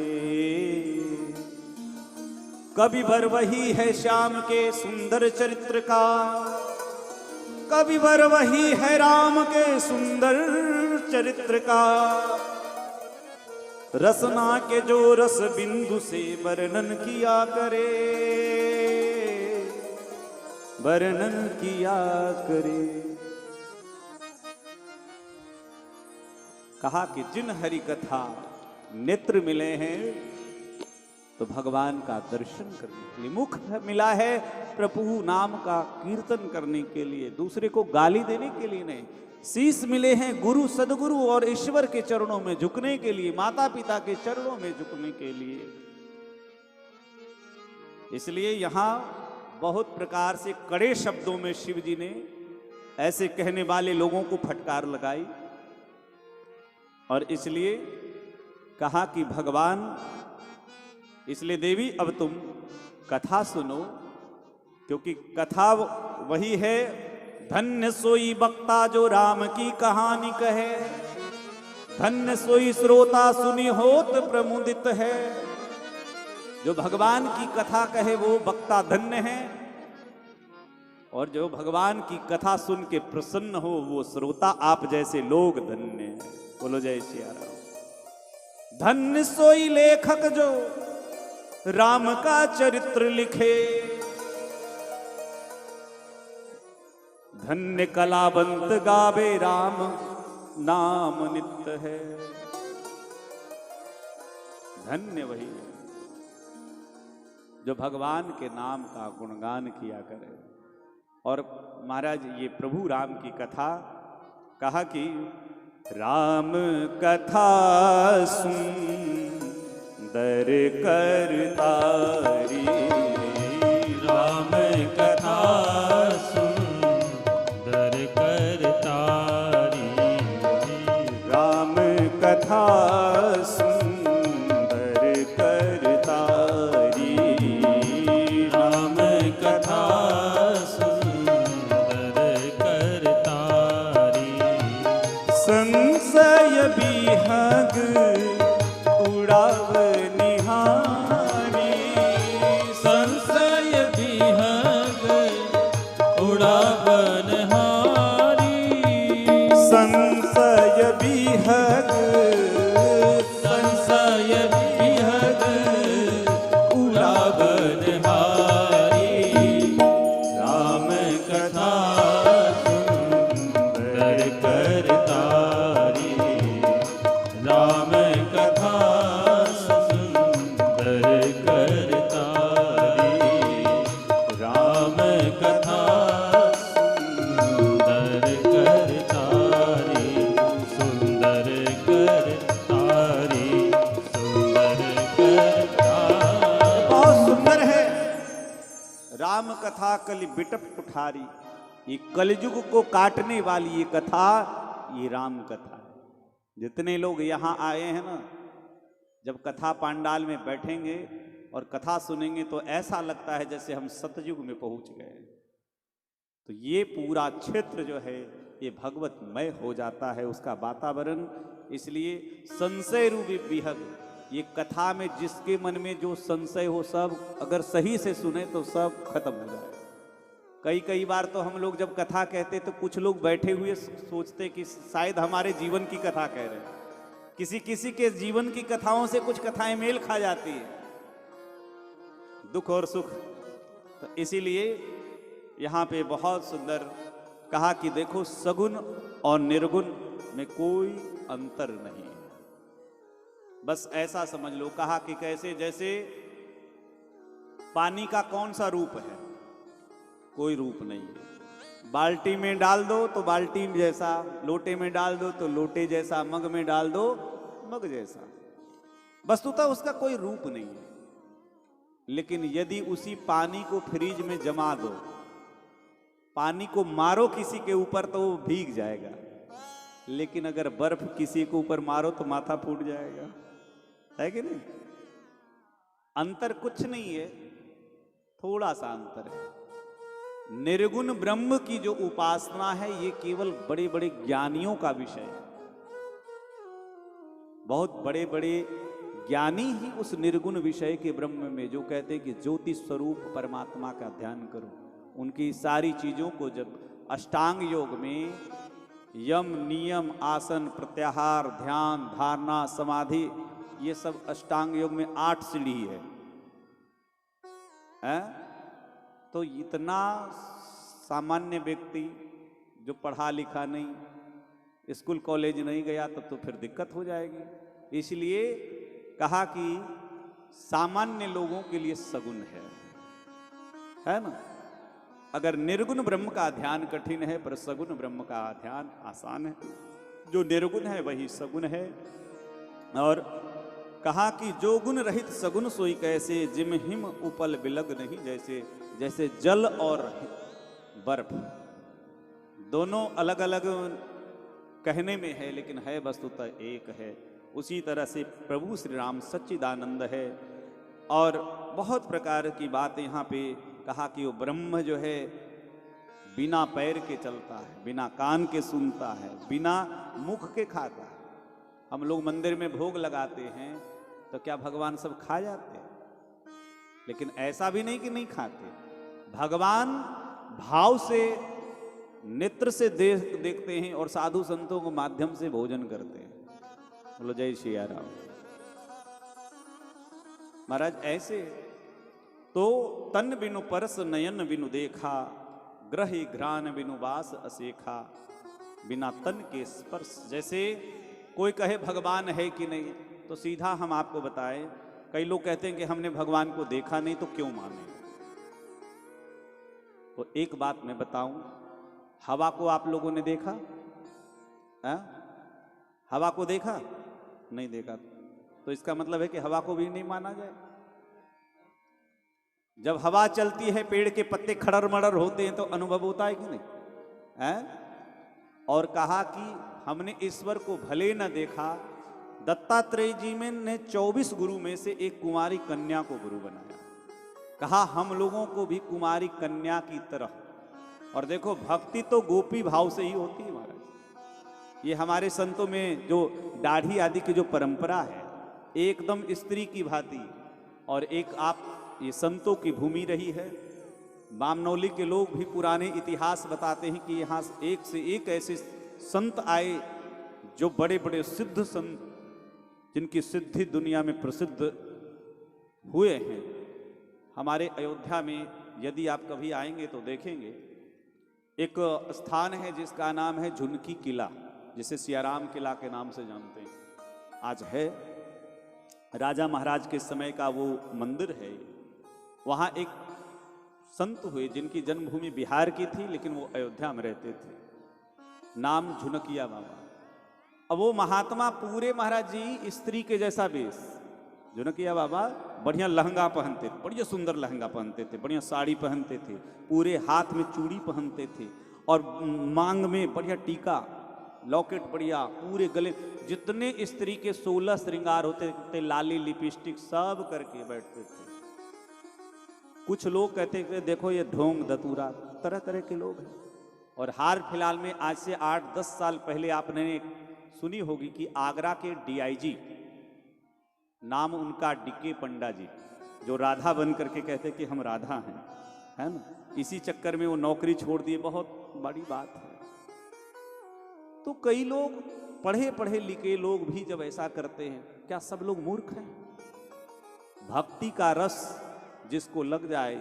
Speaker 1: कवि वर वही है श्याम के सुंदर चरित्र का, कवि वर वही है राम के सुंदर चरित्र का। रसना के जो रस बिंदु से वर्णन किया करे, वर्णन किया करे। कहा कि जिन हरि कथा नेत्र मिले हैं तो भगवान का दर्शन करने के लिए, मुख मिला है प्रभु नाम का कीर्तन करने के लिए, दूसरे को गाली देने के लिए नहीं। शीश मिले हैं गुरु सदगुरु और ईश्वर के चरणों में झुकने के लिए, माता पिता के चरणों में झुकने के लिए। इसलिए यहां बहुत प्रकार से कड़े शब्दों में शिव जी ने ऐसे कहने वाले लोगों को फटकार लगाई और इसलिए कहा कि भगवान, इसलिए देवी अब तुम कथा सुनो, क्योंकि कथा वही है, धन्य सोई वक्ता जो राम की कहानी कहे, धन्य सोई श्रोता सुनी होत प्रमुदित है। जो भगवान की कथा कहे वो वक्ता धन्य है, और जो भगवान की कथा सुन के प्रसन्न हो वो श्रोता आप जैसे लोग धन्य हैं। बोलो जय सिया राम। धन्य सोई लेखक जो राम का चरित्र लिखे, धन्य कलावंत गावे राम नाम नित्य है। धन्य वही है जो भगवान के नाम का गुणगान किया करे। और महाराज ये प्रभु राम की कथा, कहा कि राम कथा सुंदर करतारी,
Speaker 2: राम कथा सुंदर करतारी,
Speaker 1: राम कथा सुंदर करतारी,
Speaker 2: राम कथा सुंदर करतारी,
Speaker 1: संशय बिहग उड़ाव निहारी,
Speaker 2: संशय बिहग उड़ावन हारी,
Speaker 1: संशय बिहग,
Speaker 2: संशय बिहग उड़ावन हारी, राम कथा सुंदर करतारी, राम कथा सुंदर करतारी, राम कथा सुंदर करतारी, सुंदर करतारी, सुंदर करतारी।
Speaker 1: बहुत सुंदर है राम कथा कलि बिटप कुठारी। ये कलयुग को काटने वाली ये कथा, ये राम कथा है। जितने लोग यहाँ आए हैं ना, जब कथा पांडाल में बैठेंगे और कथा सुनेंगे तो ऐसा लगता है जैसे हम सतयुग में पहुंच गए। तो ये पूरा क्षेत्र जो है ये भगवतमय हो जाता है, उसका वातावरण। इसलिए संशय रूपी विहग, ये कथा में जिसके मन में जो संशय हो सब अगर सही से सुने तो सब खत्म हो जाए। कई बार तो हम लोग जब कथा कहते तो कुछ लोग बैठे हुए सोचते कि शायद हमारे जीवन की कथा कह रहे हैं। किसी के जीवन की कथाओं से कुछ कथाएं मेल खा जाती है, दुख और सुख। तो इसीलिए यहाँ पे बहुत सुंदर कहा कि देखो सगुण और निर्गुण में कोई अंतर नहीं, बस ऐसा समझ लो। कहा कि कैसे, जैसे पानी का कौन सा रूप है, कोई रूप नहीं है। बाल्टी में डाल दो तो बाल्टी जैसा, लोटे में डाल दो तो लोटे जैसा, मग में डाल दो मग जैसा, वस्तुतः उसका कोई रूप नहीं है। लेकिन यदि उसी पानी को फ्रिज में जमा दो, पानी को मारो किसी के ऊपर तो वो भीग जाएगा, लेकिन अगर बर्फ किसी के ऊपर मारो तो माथा फूट जाएगा, है कि नहीं? अंतर कुछ नहीं है, थोड़ा सा अंतर है। निर्गुण ब्रह्म की जो उपासना है ये केवल बड़े बड़े ज्ञानियों का विषय है। बहुत बड़े बड़े ज्ञानी ही उस निर्गुण विषय के ब्रह्म में, जो कहते हैं कि ज्योति स्वरूप परमात्मा का ध्यान करो, उनकी सारी चीजों को जब अष्टांग योग में यम नियम आसन प्रत्याहार ध्यान धारणा समाधि, ये सब अष्टांग योग में 8 सीढ़ी है? तो इतना सामान्य व्यक्ति जो पढ़ा लिखा नहीं, स्कूल कॉलेज नहीं गया, तब तो फिर दिक्कत हो जाएगी। इसलिए कहा कि सामान्य लोगों के लिए सगुन है ना। अगर निर्गुण ब्रह्म का ध्यान कठिन है, पर सगुण ब्रह्म का ध्यान आसान है। जो निर्गुण है वही सगुन है। और कहा कि जो गुण रहित सगुन सोई कैसे, जिम हिम उपल बिलग नहीं जैसे। जैसे जल और बर्फ दोनों अलग अलग कहने में है, लेकिन है वस्तुतः एक है। उसी तरह से प्रभु श्री राम सच्चिदानंद है। और बहुत प्रकार की बात यहाँ पे कहा कि वो ब्रह्म जो है बिना पैर के चलता है, बिना कान के सुनता है, बिना मुख के खाता है। हम लोग मंदिर में भोग लगाते हैं तो क्या भगवान सब खा जाते हैं? लेकिन ऐसा भी नहीं कि नहीं खाते। भगवान भाव से नेत्र से देखते हैं और साधु संतों को माध्यम से भोजन करते हैं। बोलो जय श्री राम। महाराज ऐसे तो तन बिनु परस नयन बिनु देखा, ग्रह घ्राण बिनु वास असेखा, बिना तन के स्पर्श। जैसे कोई कहे भगवान है कि नहीं, तो सीधा हम आपको बताएं, कई लोग कहते हैं कि हमने भगवान को देखा नहीं तो क्यों माने। तो एक बात मैं बताऊं, हवा को आप लोगों ने देखा है? हवा को देखा? नहीं देखा, तो इसका मतलब है कि हवा को भी नहीं माना जाए। जब हवा चलती है, पेड़ के पत्ते खड़र मड़र होते हैं, तो अनुभव होता है कि नहीं है? और कहा कि हमने ईश्वर को भले न देखा। दत्तात्रेय जी में ने 24 गुरु में से एक कुमारी कन्या को गुरु बनाया। कहा हम लोगों को भी कुमारी कन्या की तरह। और देखो भक्ति तो गोपी भाव से ही होती है महाराज। ये हमारे संतों में जो दाढ़ी आदि की जो परंपरा है, एकदम स्त्री की भांति। और एक आप ये संतों की भूमि रही है। बामनौली के लोग भी पुराने इतिहास बताते हैं कि यहाँ एक से एक ऐसे संत आए जो बड़े बड़े सिद्ध संत, जिनकी सिद्धि दुनिया में प्रसिद्ध हुए हैं। हमारे अयोध्या में यदि आप कभी आएंगे तो देखेंगे, एक स्थान है जिसका नाम है झुनकी किला, जिसे सियाराम किला के नाम से जानते हैं। आज है, राजा महाराज के समय का वो मंदिर है। वहाँ एक संत हुए जिनकी जन्मभूमि बिहार की थी, लेकिन वो अयोध्या में रहते थे। नाम झुनकिया बाबा। अब वो महात्मा पूरे महाराज जी स्त्री के जैसा वेश। झुनकिया बाबा बढ़िया लहंगा पहनते थे, बढ़िया सुंदर लहंगा पहनते थे, बढ़िया साड़ी पहनते थे, पूरे हाथ में चूड़ी पहनते थे, और मांग में बढ़िया टीका लॉकेट, बढ़िया पूरे गले, जितने स्त्री के 16 श्रृंगार होते थे, लाली लिपस्टिक सब करके बैठते थे। कुछ लोग कहते थे देखो ये ढोंग दतूरा, तरह तरह के लोग हैं। और हाल फिलहाल में आज से 8-10 साल पहले आपने सुनी होगी कि आगरा के डीआईजी, नाम उनका डीके पंडा जी, जो राधा बन करके कहते कि हम राधा हैं, है ना। इसी चक्कर में वो नौकरी छोड़ दिए, बहुत बड़ी बात है। तो कई लोग पढ़े पढ़े लिखे लोग भी जब ऐसा करते हैं, क्या सब लोग मूर्ख हैं? भक्ति का रस जिसको लग जाए,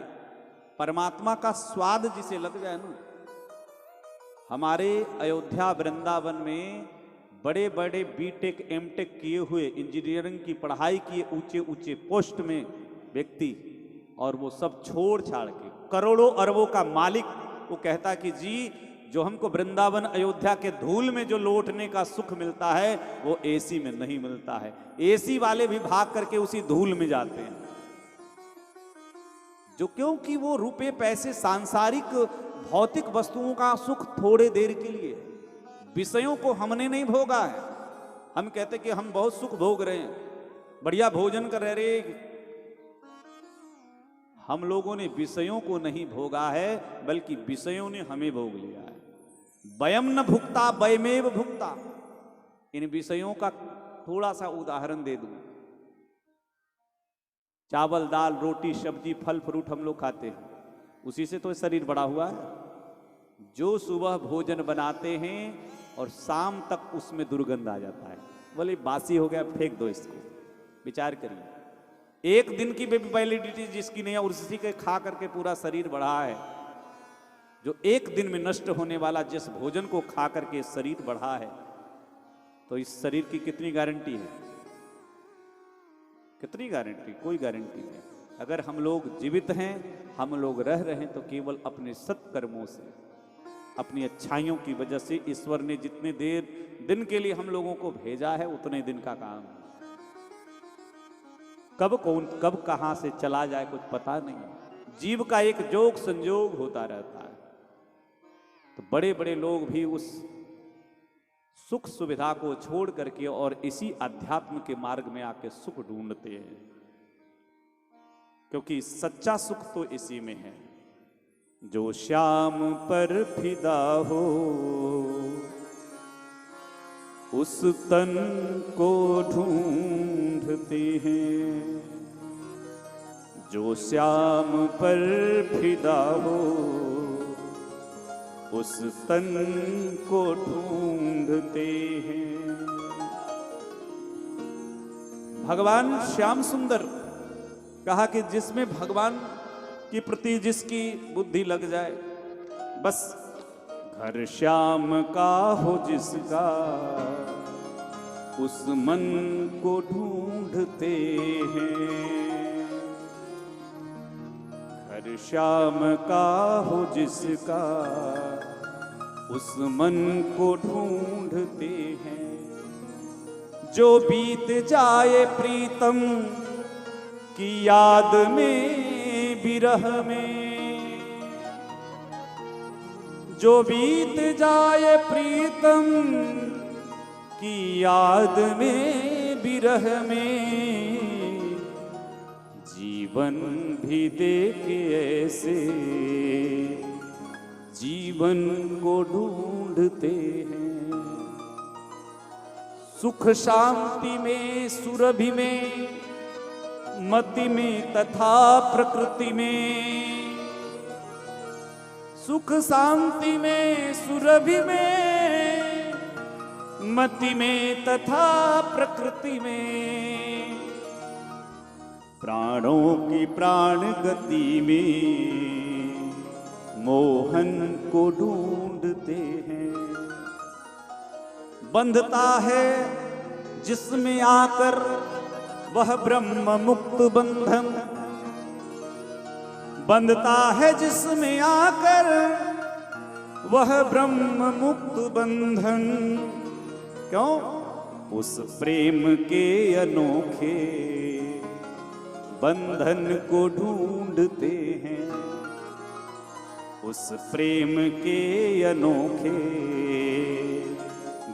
Speaker 1: परमात्मा का स्वाद जिसे लग जाए ना। हमारे अयोध्या वृंदावन में बड़े बड़े बीटेक एमटेक किए हुए, इंजीनियरिंग की पढ़ाई किए, ऊंचे ऊंचे पोस्ट में व्यक्ति, और वो सब छोड़ छाड़ के करोड़ों अरबों का मालिक, वो कहता कि जी जो हमको वृंदावन अयोध्या के धूल में जो लौटने का सुख मिलता है वो एसी में नहीं मिलता है। एसी वाले भी भाग करके उसी धूल में जाते हैं, जो क्योंकि वो रुपए पैसे सांसारिक भौतिक वस्तुओं का सुख थोड़े देर के लिए, विषयों को हमने नहीं भोगा है। हम कहते कि हम बहुत सुख भोग रहे हैं, बढ़िया भोजन कर रहे, हम लोगों ने विषयों को नहीं भोगा है, बल्कि विषयों ने हमें भोग लिया है। वयम न भुक्ता वयमेव भुक्ता। इन विषयों का थोड़ा सा उदाहरण दे दूं। चावल दाल रोटी सब्जी फल फ्रूट हम लोग खाते हैं, उसी से तो शरीर बड़ा हुआ है। जो सुबह भोजन बनाते हैं और शाम तक उसमें दुर्गंध आ जाता है, बोले बासी हो गया फेंक दो इसको। विचार करिए, एक दिन की वैलिडिटी जिसकी नहीं है, उसी के खा करके पूरा शरीर बढ़ा है। जो एक दिन में नष्ट होने वाला जिस भोजन को खा करके शरीर बढ़ा है, तो इस शरीर की कितनी गारंटी है? कितनी गारंटी? कोई गारंटी नहीं। अगर हम लोग जीवित हैं, हम लोग रह रहे हैं, तो केवल अपने सत्कर्मों से, अपनी अच्छाइयों की वजह से ईश्वर ने जितने दिन के लिए हम लोगों को भेजा है, उतने दिन का काम। कब कहां से चला जाए कुछ पता नहीं। जीव का एक जोग संजोग होता रहता है। तो बड़े बड़े लोग भी उस सुख सुविधा को छोड़ करके और इसी अध्यात्म के मार्ग में आके सुख ढूंढते हैं, क्योंकि सच्चा सुख तो इसी में है। जो श्याम पर फिदा हो उस तन को ढूंढते हैं। जो श्याम पर फिदा हो उस तन को ढूंढते हैं। भगवान श्याम सुंदर कहा कि जिसमें भगवान के प्रति जिसकी बुद्धि लग जाए, बस घर श्याम का हो जिसका, उस मन को ढूंढते हैं। घर श्याम का हो जिसका, उस मन को ढूंढते हैं। जो बीत जाए प्रीतम की याद में विरह में, जो बीत जाए प्रीतम की याद में विरह में, जीवन भी देखे ऐसे जीवन को ढूंढते हैं। सुख शांति में सुरभि में मति में तथा प्रकृति में, सुख शांति में सुरभि में मति में तथा प्रकृति में, प्राणों की प्राण गति में मोहन को ढूंढते हैं। बंधता है जिसमें आकर वह ब्रह्म मुक्त बंधन, बंधता है जिसमें आकर वह ब्रह्म मुक्त बंधन। क्यों? उस प्रेम के अनोखे बंधन को ढूंढते हैं। उस प्रेम के अनोखे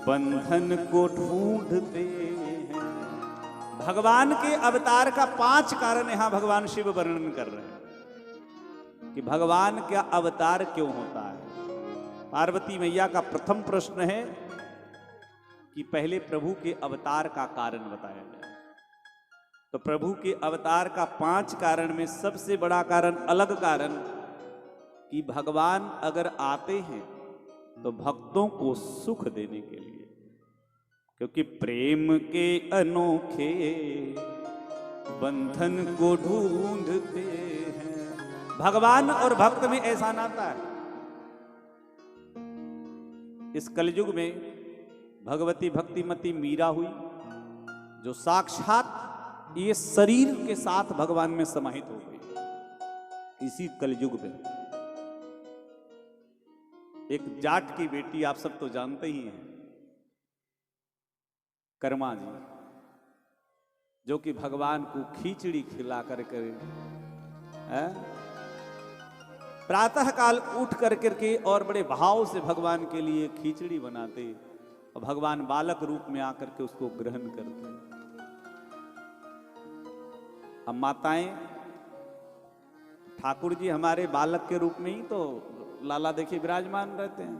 Speaker 1: बंधन को ढूंढते हैं। भगवान के अवतार का 5 कारण यहां भगवान शिव वर्णन कर रहे हैं कि भगवान का अवतार क्यों होता है। पार्वती मैया का प्रथम प्रश्न है कि पहले प्रभु के अवतार का कारण बताया जाए। तो प्रभु के अवतार का 5 कारण में सबसे बड़ा कारण, अलग कारण, कि भगवान अगर आते हैं तो भक्तों को सुख देने के लिए, क्योंकि प्रेम के अनोखे बंधन को ढूंढते हैं। भगवान और भक्त में ऐसा नाता है। इस कलयुग में भगवती भक्तिमती मीरा हुई, जो साक्षात ये शरीर के साथ भगवान में समाहित हो गई। इसी कलयुग में एक जाट की बेटी, आप सब तो जानते ही हैं, कर्मा जी, जो कि भगवान को खिचड़ी खिला कर प्रातः काल उठ करके और बड़े भाव से भगवान के लिए खिचड़ी बनाते, और भगवान बालक रूप में आकर के उसको ग्रहण करते। अब माताएं, ठाकुर जी हमारे बालक के रूप में ही तो लाला देखिए विराजमान रहते हैं।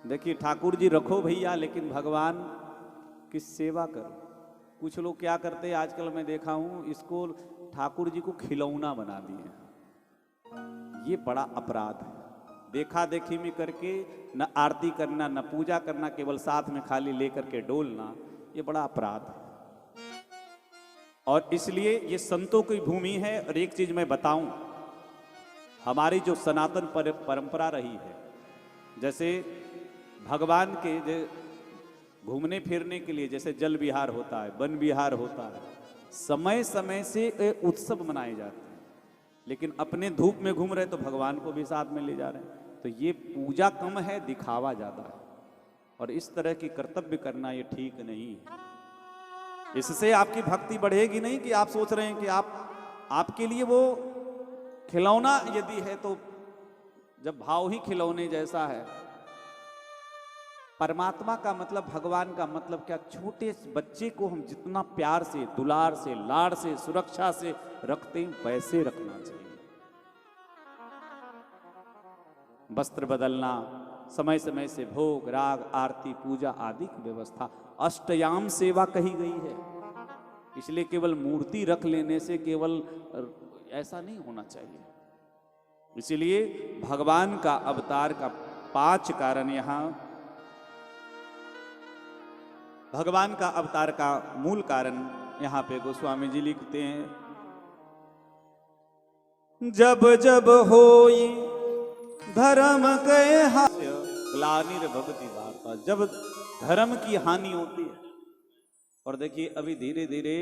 Speaker 1: देखिए ठाकुर जी रखो भैया, लेकिन भगवान की सेवा करो। कुछ लोग क्या करते हैं आजकल, मैं देखा हूं, इसको ठाकुर जी को खिलौना बना दिए। ये बड़ा अपराध है। देखा देखी में करके न आरती करना, न पूजा करना, केवल साथ में खाली लेकर के डोलना, ये बड़ा अपराध है। और इसलिए ये संतों की भूमि है। और एक चीज मैं बताऊं हमारी जो सनातन परंपरा रही है, जैसे भगवान के घूमने फिरने के लिए जैसे जल विहार होता है, वन विहार होता है, समय समय से उत्सव मनाए जाते हैं, लेकिन अपने धूप में घूम रहे तो भगवान को भी साथ में ले जा रहे हैं। तो ये पूजा कम है, दिखावा ज्यादा है, और इस तरह की कर्तव्य करना ये ठीक नहीं है। इससे आपकी भक्ति बढ़ेगी नहीं कि आप सोच रहे हैं कि आपके लिए वो खिलौना यदि है तो जब भाव ही खिलौने जैसा है, परमात्मा का मतलब, भगवान का मतलब क्या, छोटे बच्चे को हम जितना प्यार से, दुलार से, लाड़ से, सुरक्षा से रखते हैं वैसे रखना चाहिए। वस्त्र बदलना, समय समय से भोग राग आरती पूजा आदि की व्यवस्था, अष्टयाम सेवा कही गई है। इसलिए केवल मूर्ति रख लेने से केवल ऐसा नहीं होना चाहिए। इसलिए भगवान का अवतार का 5 कारण यहां, भगवान का अवतार का मूल कारण यहां पे गोस्वामी जी लिखते हैं, जब जब होई धर्म के हास्य ग्लानिर्भवति वार्ता, जब धर्म की हानि होती है। और देखिए अभी धीरे धीरे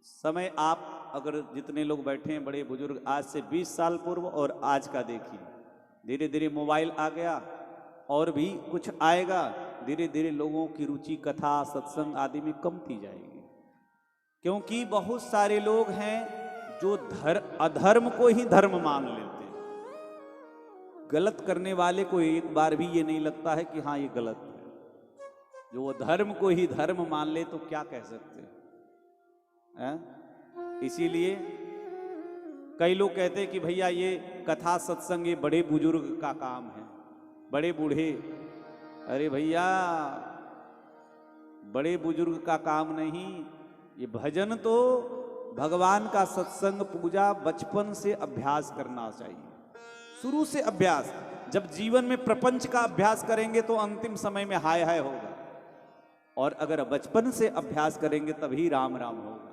Speaker 1: समय, आप अगर जितने लोग बैठे हैं बड़े बुजुर्ग, आज से 20 साल पूर्व और आज का देखिए, धीरे धीरे मोबाइल आ गया और भी कुछ आएगा, धीरे धीरे लोगों की रुचि कथा सत्संग आदि में कमती जाएगी। क्योंकि बहुत सारे लोग हैं जो अधर्म को ही धर्म मान लेते हैं। गलत करने वाले को एक बार भी ये नहीं लगता है कि हाँ ये गलत है। जो वो धर्म को ही धर्म मान ले तो क्या कह सकते हैं? इसीलिए कई लोग कहते हैं कि भैया ये कथा सत्संग ये बड़े बुजुर्ग का काम है, बड़े बूढ़े। अरे भैया, बड़े बुजुर्ग का काम नहीं, ये भजन तो भगवान का सत्संग पूजा बचपन से अभ्यास करना चाहिए, शुरू से अभ्यास। जब जीवन में प्रपंच का अभ्यास करेंगे तो अंतिम समय में हाय हाय होगा, और अगर बचपन से अभ्यास करेंगे तभी राम राम होगा।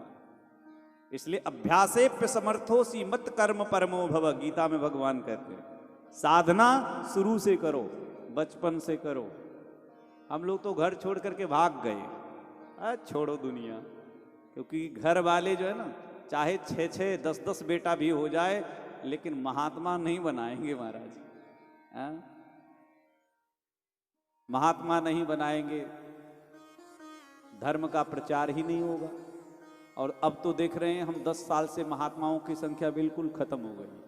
Speaker 1: इसलिए अभ्यासेप्य समर्थोसी मत कर्म परमो भव, गीता में भगवान कहते हैं साधना शुरू से करो, बचपन से करो। हम लोग तो घर छोड़ करके भाग गए, छोड़ो दुनिया, क्योंकि घर वाले जो है ना, चाहे 6-6 10-10 बेटा भी हो जाए, लेकिन महात्मा नहीं बनाएंगे महाराज। महात्मा नहीं बनाएंगे, धर्म का प्रचार ही नहीं होगा। और अब तो देख रहे हैं हम 10 साल से महात्माओं की संख्या बिल्कुल खत्म हो गई,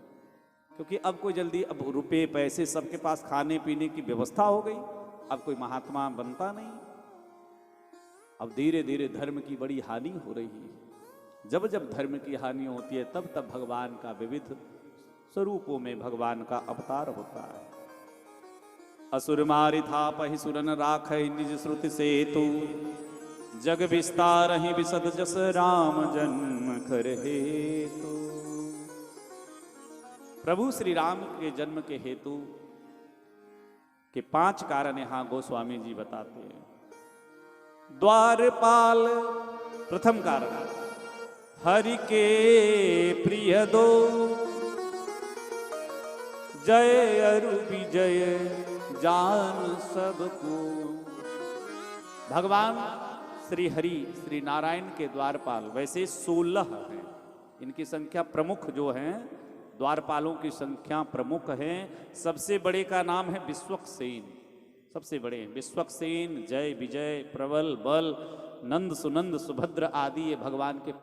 Speaker 1: क्योंकि अब कोई जल्दी, अब रुपए पैसे सबके पास, खाने पीने की व्यवस्था हो गई, अब कोई महात्मा बनता नहीं। अब धीरे धीरे धर्म की बड़ी हानि हो रही है। जब जब धर्म की हानि होती है तब तब भगवान का विविध स्वरूपों में भगवान का अवतार होता है। असुर मारि थापहि सुरन राखहि निज श्रुति सेतु, जग विस्तार ही विसद जस राम जन्म कर हेतु। प्रभु श्री राम के जन्म के हेतु के 5 कारण यहां गोस्वामी जी बताते हैं। द्वारपाल प्रथम कारण, हरि के प्रिय दो, जय अरु विजय जान सबको। भगवान श्री हरि श्री नारायण के द्वारपाल, वैसे 16 हैं, इनकी संख्या प्रमुख जो हैं, द्वारपालों की संख्या प्रमुख हैं। सबसे बड़े का नाम है विश्वक्सेन, सबसे बड़े हैं विश्वक्सेन, जय विजय प्रबल बल, नंद सुनंद सुभद्र आदि ये भगवान के